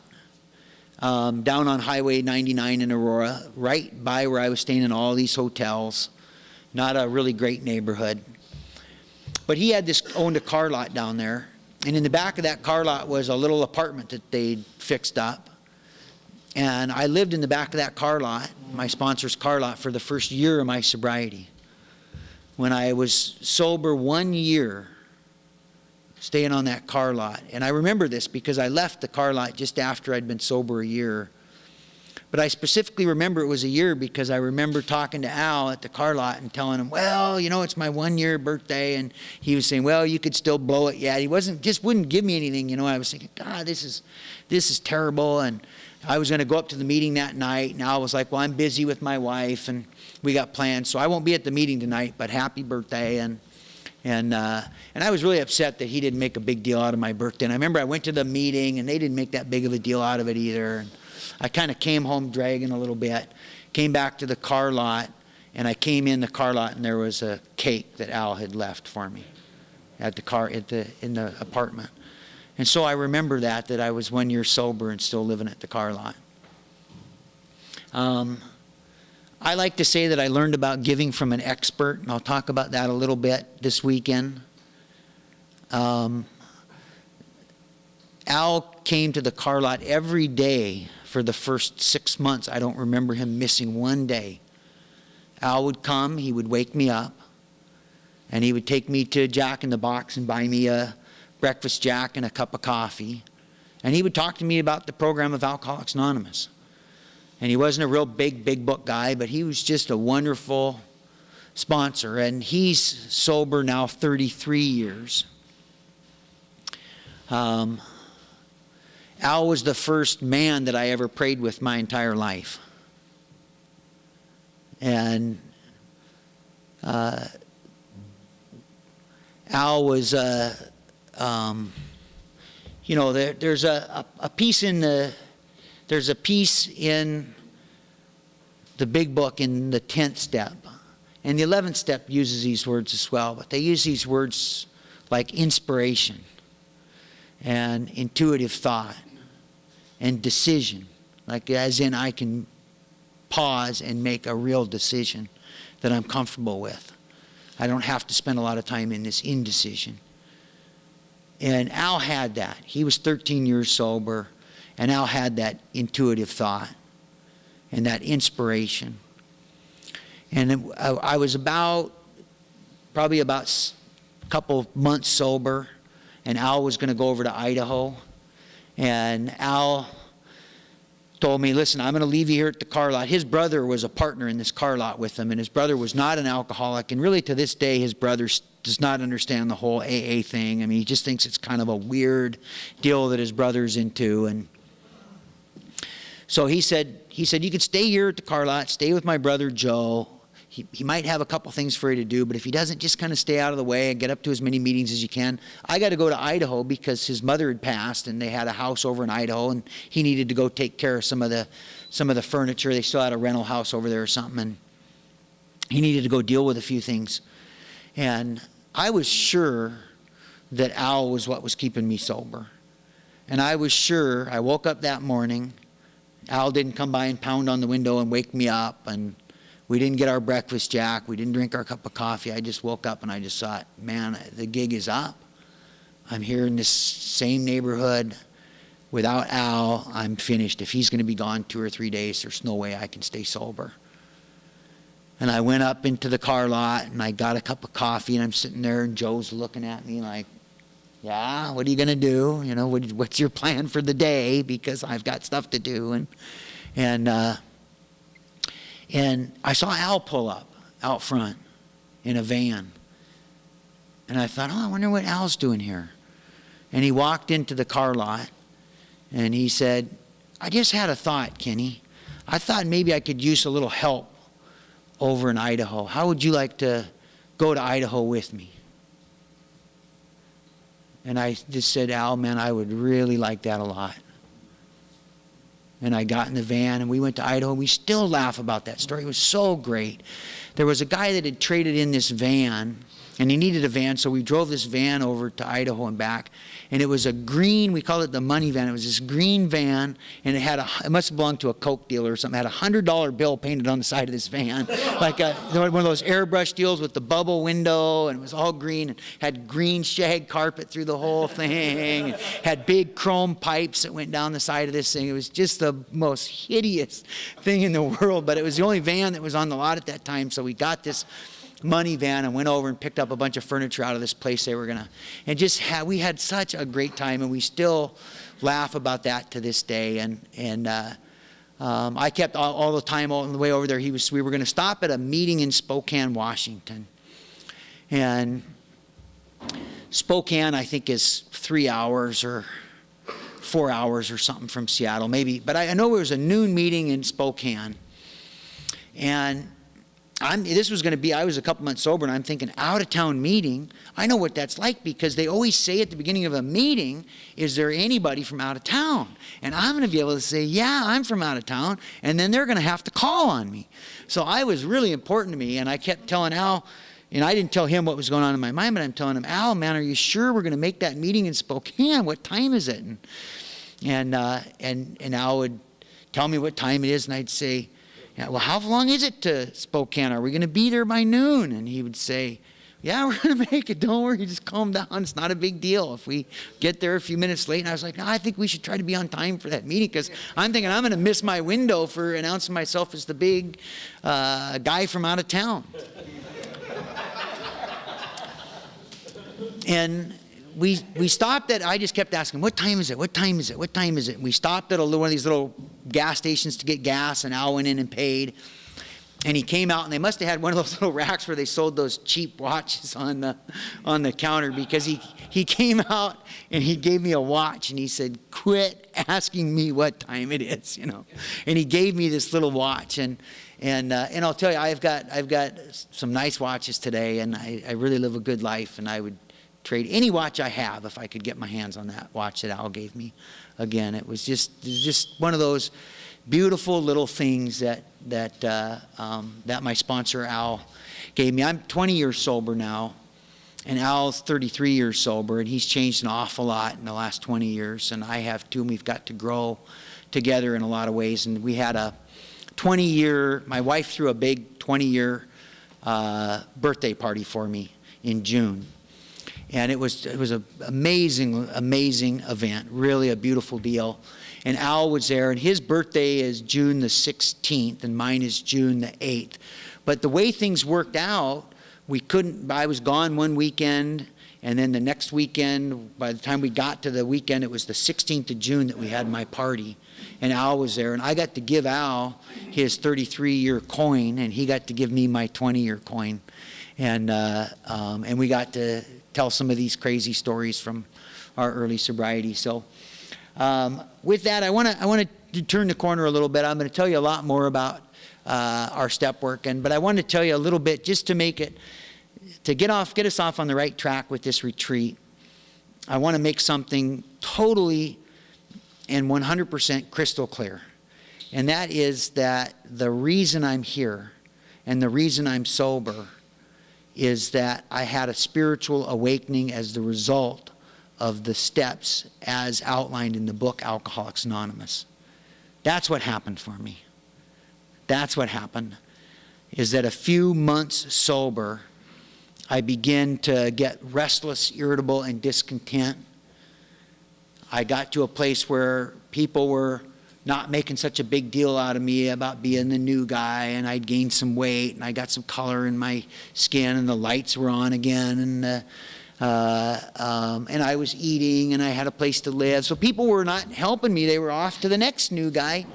down on Highway 99 in Aurora, right by where I was staying in all these hotels. Not a really great neighborhood. But he owned a car lot down there. And in the back of that car lot was a little apartment that they'd fixed up. And I lived in the back of that car lot, my sponsor's car lot, for the first year of my sobriety. When I was sober 1 year, staying on that car lot. And I remember this because I left the car lot just after I'd been sober a year. But I specifically remember it was a year because I remember talking to Al at the car lot and telling him, well, you know, it's my 1 year birthday. And he was saying, well, you could still blow it yet. He wouldn't give me anything. You know, I was thinking, God, this is terrible. And I was going to go up to the meeting that night. And Al was like, well, I'm busy with my wife and we got plans, so I won't be at the meeting tonight, but happy birthday. And I was really upset that he didn't make a big deal out of my birthday. And I remember I went to the meeting, and they didn't make that big of a deal out of it either. And I kind of came home dragging a little bit, came back to the car lot, and I came in the car lot, and there was a cake that Al had left for me at the car in the apartment. And so I remember that I was 1 year sober and still living at the car lot. I like to say that I learned about giving from an expert, and I'll talk about that a little bit this weekend. Al came to the car lot every day for the first 6 months. I don't remember him missing one day. Al would come, he would wake me up, and he would take me to Jack in the Box and buy me a breakfast jack and a cup of coffee. And he would talk to me about the program of Alcoholics Anonymous. And he wasn't a real big book guy, but he was just a wonderful sponsor. And he's sober now 33 years. Al was the first man that I ever prayed with my entire life. And Al was, you know, there's a piece in there's a piece in the big book in the 10th step. And the 11th step uses these words as well, but they use these words like inspiration. and intuitive thought and decision. Like as in I can pause and make a real decision that I'm comfortable with. I don't have to spend a lot of time in this indecision. And Al had that. He was 13 years sober, and Al had that intuitive thought and that inspiration. And I was probably about a couple months sober, and Al was going to go over to Idaho. And Al told me, listen, I'm going to leave you here at the car lot. His brother was a partner in this car lot with him, and his brother was not an alcoholic. And really to this day, his brother does not understand the whole AA thing. I mean, he just thinks it's kind of a weird deal that his brother's into. And so he said, you could stay here at the car lot, stay with my brother Joe. He might have a couple things for you to do, but if he doesn't, just kind of stay out of the way and get up to as many meetings as you can. I got to go to Idaho because his mother had passed, and they had a house over in Idaho, and he needed to go take care of some of the furniture. They still had a rental house over there or something, and he needed to go deal with a few things. And I was sure that Al was what was keeping me sober. And I was sure, I woke up that morning, Al didn't come by and pound on the window and wake me up, and we didn't get our breakfast jack. We didn't drink our cup of coffee. I just woke up and I just thought, man, the gig is up. I'm here in this same neighborhood. Without Al, I'm finished. If he's going to be gone 2 or 3 days, there's no way I can stay sober. And I went up into the car lot and I got a cup of coffee, and I'm sitting there and Joe's looking at me like, yeah, what are you going to do? You know, what's your plan for the day? Because I've got stuff to do. And I saw Al pull up out front in a van. And I thought, I wonder what Al's doing here. And he walked into the car lot and he said, I just had a thought, Kenny. I thought maybe I could use a little help over in Idaho. How would you like to go to Idaho with me? And I just said, Al, man, I would really like that a lot. And I got in the van and we went to Idaho. We still laugh about that story. It was so great. There was a guy that had traded in this van, and he needed a van, so we drove this van over to Idaho and back. And it was a green, we called it the money van. It was this green van, and it must have belonged to a Coke dealer or something. It had a $100 bill painted on the side of this van, like one of those airbrush deals with the bubble window, and it was all green, and had green shag carpet through the whole thing, and had big chrome pipes that went down the side of this thing. It was just the most hideous thing in the world, but it was the only van that was on the lot at that time, so we got this money van and went over and picked up a bunch of furniture out of this place they were gonna, and we had such a great time, and we still laugh about that to this day. And I kept all the time on the way over there. We were going to stop at a meeting in Spokane, Washington, and Spokane I think is 3 hours or 4 hours or something from Seattle maybe, but I know there was a noon meeting in Spokane, and this was going to be, I was a couple months sober, and I'm thinking, out-of-town meeting, I know what that's like, because they always say at the beginning of a meeting, is there anybody from out of town? And I'm going to be able to say, yeah, I'm from out of town, and then they're going to have to call on me. So I was really important to me, and I kept telling Al, and I didn't tell him what was going on in my mind, but I'm telling him, Al, man, are you sure we're going to make that meeting in Spokane? What time is it? And Al would tell me what time it is, and I'd say, yeah, well, how long is it to Spokane? Are we going to be there by noon? And he would say, yeah, we're going to make it. Don't worry, just calm down. It's not a big deal if we get there a few minutes late. And I was like, no, I think we should try to be on time for that meeting, because I'm thinking I'm going to miss my window for announcing myself as the big guy from out of town. And we stopped at, I just kept asking, what time is it? What time is it? What time is it? And we stopped at one of these little gas stations to get gas, and Al went in and paid. And he came out, and they must have had one of those little racks where they sold those cheap watches on the counter, because he came out and he gave me a watch, and he said, quit asking me what time it is, you know. And he gave me this little watch, and I'll tell you, I've got some nice watches today, and I really live a good life, and I would trade any watch I have if I could get my hands on that watch that Al gave me. Again, it was just one of those beautiful little things that my sponsor Al gave me. I'm 20 years sober now, And Al's 33 years sober, and he's changed an awful lot in the last 20 years, and I have too, and we've got to grow together in a lot of ways. And we had a 20-year, my wife threw a big 20-year birthday party for me in June. And it was an amazing, amazing event, really a beautiful deal. And Al was there, and his birthday is June the 16th, and mine is June the 8th. But the way things worked out, I was gone one weekend, and then the next weekend, by the time we got to the weekend, it was the 16th of June that we had my party. And Al was there, and I got to give Al his 33-year coin, and he got to give me my 20-year coin. And we got to tell some of these crazy stories from our early sobriety. So with that, I want to turn the corner a little bit. I'm going to tell you a lot more about our step work, but I want to tell you a little bit just to make it, to get us off on the right track with this retreat. I want to make something totally and 100% crystal clear. And that is that the reason I'm here and the reason I'm sober is that I had a spiritual awakening as the result of the steps as outlined in the book Alcoholics Anonymous. That's what happened for me. That's what happened, is that a few months sober, I began to get restless, irritable, and discontent. I got to a place where people were not making such a big deal out of me about being the new guy, and I'd gained some weight, and I got some color in my skin, and the lights were on again, and I was eating, and I had a place to live. So people were not helping me. They were off to the next new guy.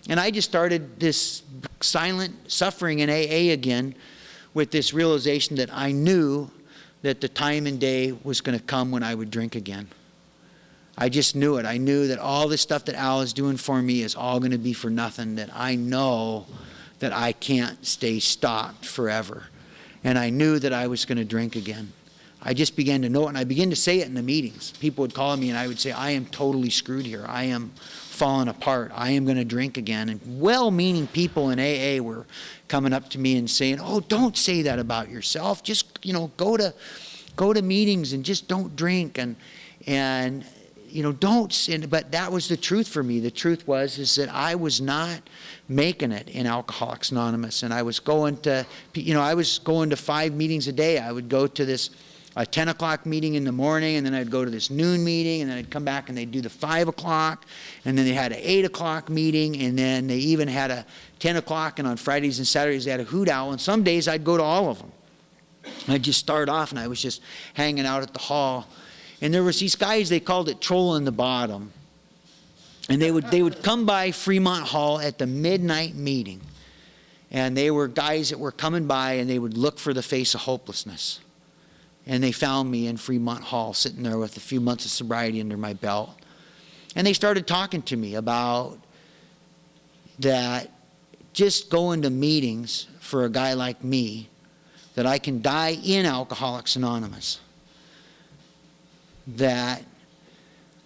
And I just started this silent suffering in AA again with this realization that I knew that the time and day was going to come when I would drink again. I just knew it. I knew that all this stuff that Al is doing for me is all going to be for nothing, that I know that I can't stay stopped forever. And I knew that I was going to drink again. I just began to know it, and I began to say it in the meetings. People would call me, and I would say, I am totally screwed here. I am falling apart. I am going to drink again. And well-meaning people in AA were coming up to me and saying, oh, don't say that about yourself. Just, go to meetings and just don't drink. And don't. But that was the truth for me. The truth is that I was not making it in Alcoholics Anonymous. And I was going to 5 meetings a day. I would go to this a 10 o'clock meeting in the morning, and then I'd go to this noon meeting, and then I'd come back and they'd do the 5 o'clock, and then they had an 8 o'clock meeting, and then they even had a 10 o'clock, and on Fridays and Saturdays they had a hoot owl, and some days I'd go to all of them. I'd just start off, and I was just hanging out at the hall, and there was these guys, they called it trolling the bottom, and they would come by Fremont Hall at the midnight meeting, and they were guys that were coming by, and they would look for the face of hopelessness. And they found me in Fremont Hall, sitting there with a few months of sobriety under my belt. And they started talking to me about that just going to meetings for a guy like me, that I can die in Alcoholics Anonymous. That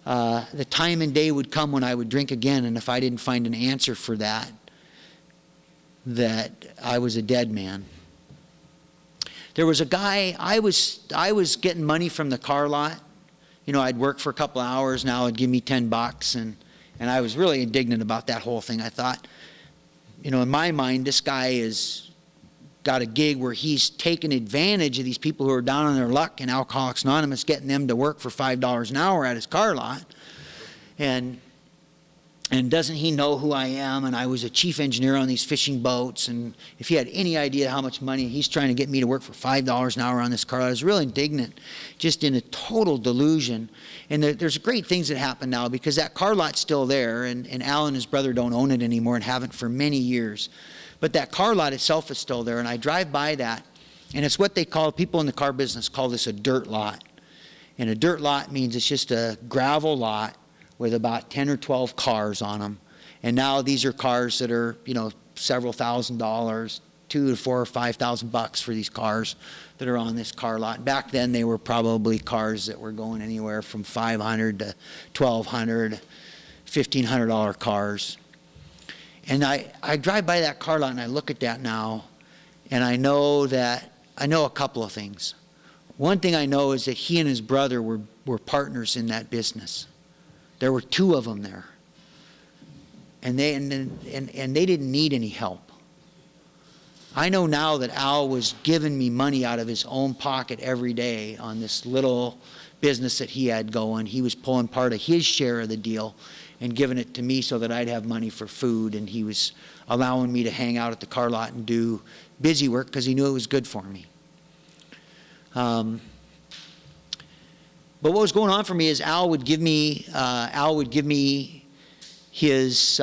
the time and day would come when I would drink again, and if I didn't find an answer for that, that I was a dead man. There was a guy, I was getting money from the car lot. I'd work for a couple of hours, now it'd give me $10, and I was really indignant about that whole thing. I thought, in my mind, this guy has got a gig where he's taking advantage of these people who are down on their luck in Alcoholics Anonymous, getting them to work for $5 an hour at his car lot. And doesn't he know who I am? And I was a chief engineer on these fishing boats. And if he had any idea how much money he's trying to get me to work for $5 an hour on this car, I was really indignant, just in a total delusion. And there's great things that happen now because that car lot's still there. And Al and his brother don't own it anymore and haven't for many years. But that car lot itself is still there. And I drive by that. And it's what people in the car business call this a dirt lot. And a dirt lot means it's just a gravel lot with about 10 or 12 cars on them. And now these are cars that are, several $1,000s, $2,000 to $4,000 or $5,000 for these cars that are on this car lot. Back then they were probably cars that were going anywhere from $500 to $1,200, $1,500 cars. And I drive by that car lot and I look at that now, and I know a couple of things. one thing I know is that he and his brother were partners in that business. There were two of them there. And they didn't need any help. I know now that Al was giving me money out of his own pocket every day on this little business that he had going. He was pulling part of his share of the deal and giving it to me so that I'd have money for food. And he was allowing me to hang out at the car lot and do busy work because he knew it was good for me. But what was going on for me is Al would give me his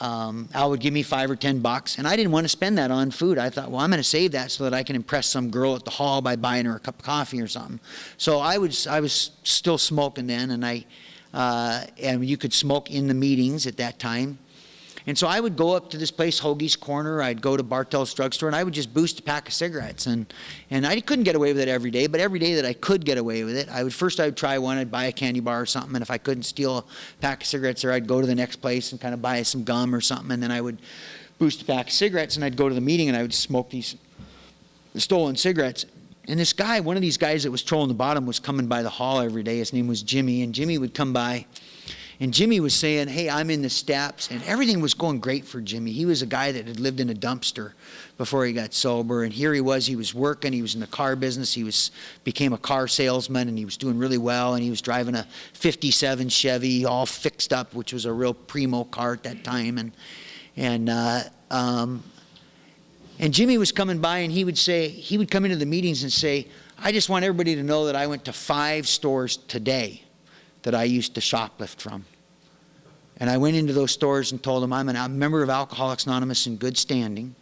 Al would give me $5 or $10, and I didn't want to spend that on food. I thought, well, I'm going to save that so that I can impress some girl at the hall by buying her a cup of coffee or something. So I was still smoking then, and you could smoke in the meetings at that time. And so I would go up to this place, Hoagie's Corner. I'd go to Bartell's Drugstore, and I would just boost a pack of cigarettes. And I couldn't get away with it every day, but every day that I could get away with it, I would try one. I'd buy a candy bar or something, and if I couldn't steal a pack of cigarettes there, I'd go to the next place and kind of buy some gum or something, and then I would boost a pack of cigarettes, and I'd go to the meeting, and I would smoke these stolen cigarettes. And this guy, one of these guys that was trolling the bottom, was coming by the hall every day. His name was Jimmy, and Jimmy would come by. And Jimmy was saying, hey, I'm in the steps. And everything was going great for Jimmy. He was a guy that had lived in a dumpster before he got sober. And here he was working. He was in the car business. Became a car salesman, and he was doing really well. And he was driving a 57 Chevy, all fixed up, which was a real primo car at that time. And Jimmy was coming by, and he would come into the meetings and say, I just want everybody to know that I went to 5 stores today that I used to shoplift from. And I went into those stores and told them I'm a member of Alcoholics Anonymous in good standing,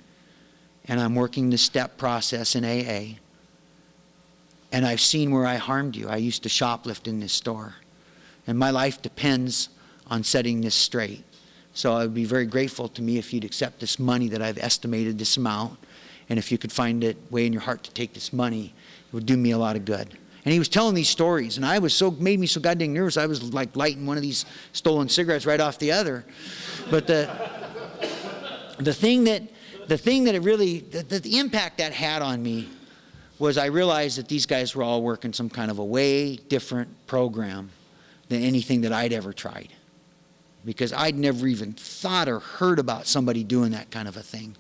and I'm working the step process in AA. And I've seen where I harmed you. I used to shoplift in this store. And my life depends on setting this straight. So I would be very grateful to me if you'd accept this money that I've estimated this amount. And if you could find a way in your heart to take this money, it would do me a lot of good. And he was telling these stories, and made me so goddamn nervous. I was like lighting one of these stolen cigarettes right off the other. But the impact that had on me was I realized that these guys were all working some kind of a way different program than anything that I'd ever tried. Because I'd never even thought or heard about somebody doing that kind of a thing.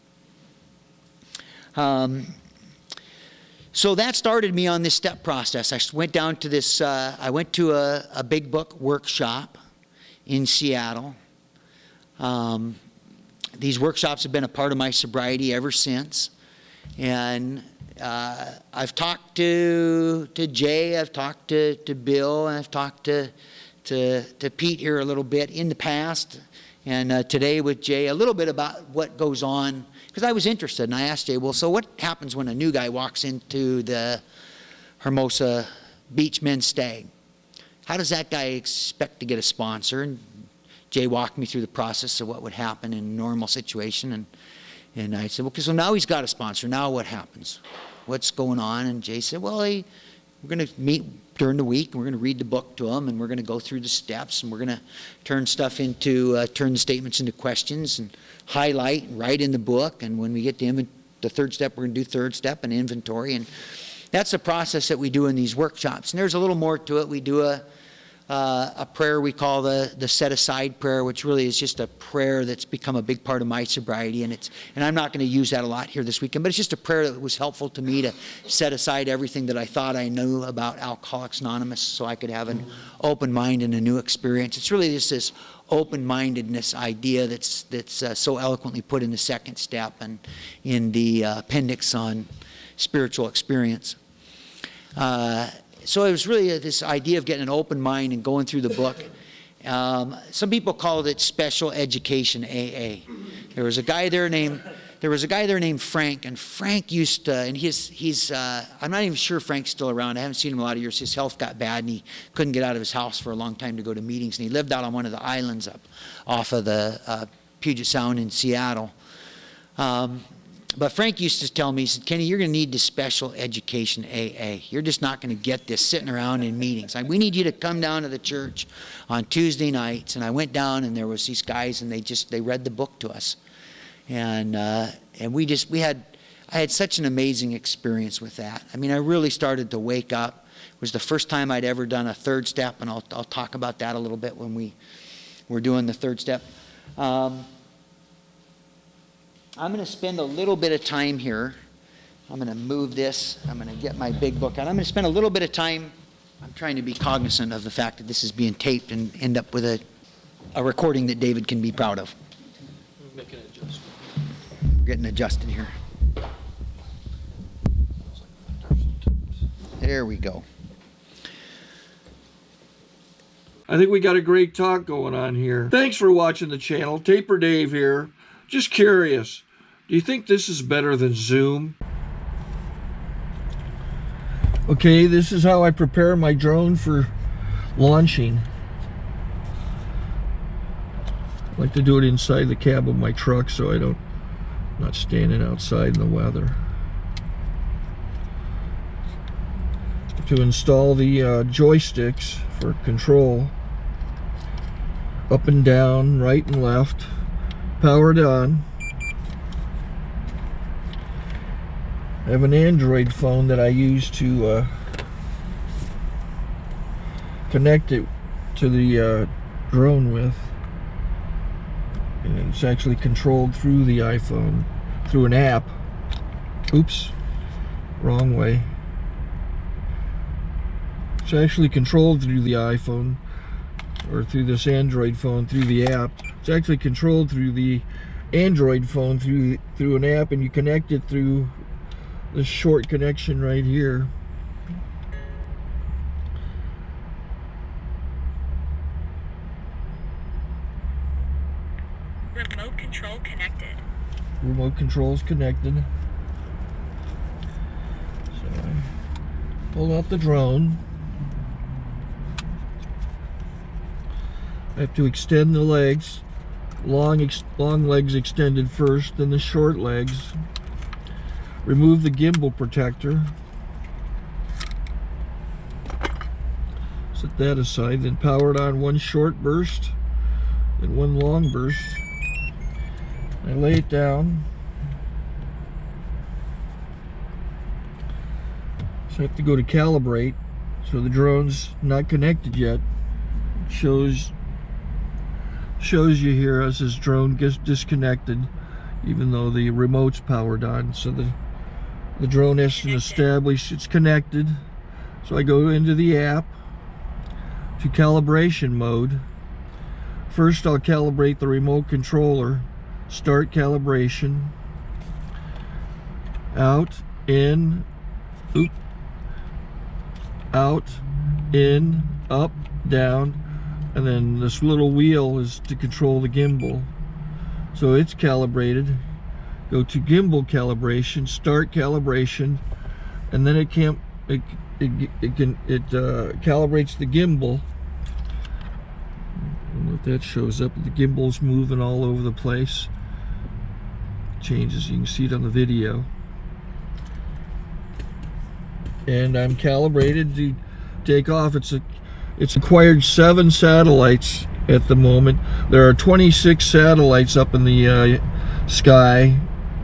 So that started me on this step process. I went down to this, I went to a big book workshop in Seattle. These workshops have been a part of my sobriety ever since. And I've talked to Jay, I've talked to Bill, and I've talked to Pete here a little bit in the past. And today with Jay, a little bit about what goes on. Because I was interested, and I asked Jay, well, so what happens when a new guy walks into the Hermosa Beach Men's Stag? How does that guy expect to get a sponsor? And Jay walked me through the process of what would happen in a normal situation. And I said, okay, so now he's got a sponsor. Now what happens? What's going on? And Jay said, well, we're going to meet during the week, and we're going to read the book to him, and we're going to go through the steps, and we're going to turn the statements into questions and highlight and write in the book. And when we get to the third step, we're going to do third step and inventory. And that's the process that we do in these workshops. And there's a little more to it. We do a prayer we call the set-aside prayer, which really is just a prayer that's become a big part of my sobriety. And I'm not going to use that a lot here this weekend, but it's just a prayer that was helpful to me to set aside everything that I thought I knew about Alcoholics Anonymous so I could have an open mind and a new experience. It's really just this open-mindedness idea that's so eloquently put in the second step and in the appendix on spiritual experience. So it was really this idea of getting an open mind and going through the book. Some people called it special education AA. There was a guy there named Frank, and Frank used to, and he's I'm not even sure Frank's still around. I haven't seen him in a lot of years. His health got bad, and he couldn't get out of his house for a long time to go to meetings, and he lived out on one of the islands up off of the Puget Sound in Seattle. But Frank used to tell me, he said, Kenny, you're going to need the special education AA. You're just not going to get this sitting around in meetings. We need you to come down to the church on Tuesday nights. And I went down, and there was these guys, and they read the book to us. And we had I had such an amazing experience with that. I mean, I really started to wake up. It was the first time I'd ever done a third step, and I'll talk about that a little bit when we're doing the third step. I'm going to spend a little bit of time here. I'm going to move this. I'm going to get my big book out. I'm going to spend a little bit of time. I'm trying to be cognizant of the fact that this is being taped and end up with a recording that David can be proud of. Make an adjustment. We're getting adjusted here. There we go. I think we got a great talk going on here. Thanks for watching the channel. Taper Dave here. Just curious, do you think this is better than Zoom? Okay, this is how I prepare my drone for launching. I like to do it inside the cab of my truck so I'm not standing outside in the weather. To install the joysticks for control, up and down, right and left, powered on. I have an Android phone that I use to connect it to the drone with, and it's actually controlled through the iPhone, through an app. Oops, wrong way. It's actually controlled through the iPhone, or through this Android phone, through the app. It's actually controlled through the Android phone, through an app, and you connect it through this short connection right here. Remote control connected. Remote control is connected. So I pull out the drone. I have to extend the legs. Long legs extended first, then the short legs. Remove the gimbal protector. Set that aside, then power it on one short burst and one long burst. I lay it down. So I have to go to calibrate. So the drone's not connected yet. It shows you here as this drone gets disconnected, even though the remote's powered on. So the drone has to establish it's connected. So I go into the app to calibration mode. First I'll calibrate the remote controller. Start calibration. Out, in, oop, out, in, up, down, and then this little wheel is to control the gimbal. So it's calibrated. Go to gimbal calibration, start calibration, and then it calibrates the gimbal. I don't know if that shows up. The gimbal's moving all over the place. Changes, you can see it on the video. And I'm calibrated to take off. It's acquired 7 satellites at the moment. There are 26 satellites up in the sky,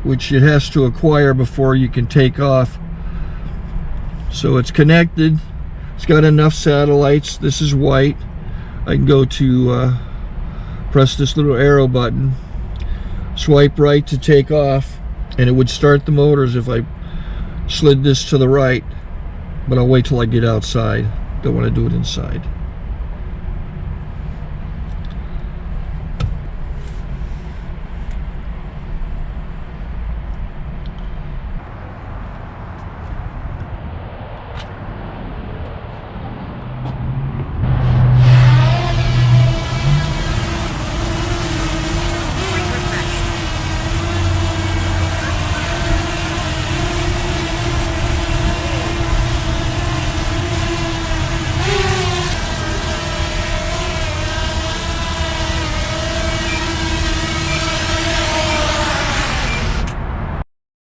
which it has to acquire before you can take off. So it's connected. It's got enough satellites. This is white. I can go to press this little arrow button, swipe right to take off, and it would start the motors if I slid this to the right. But I'll wait till I get outside. Don't want to do it inside.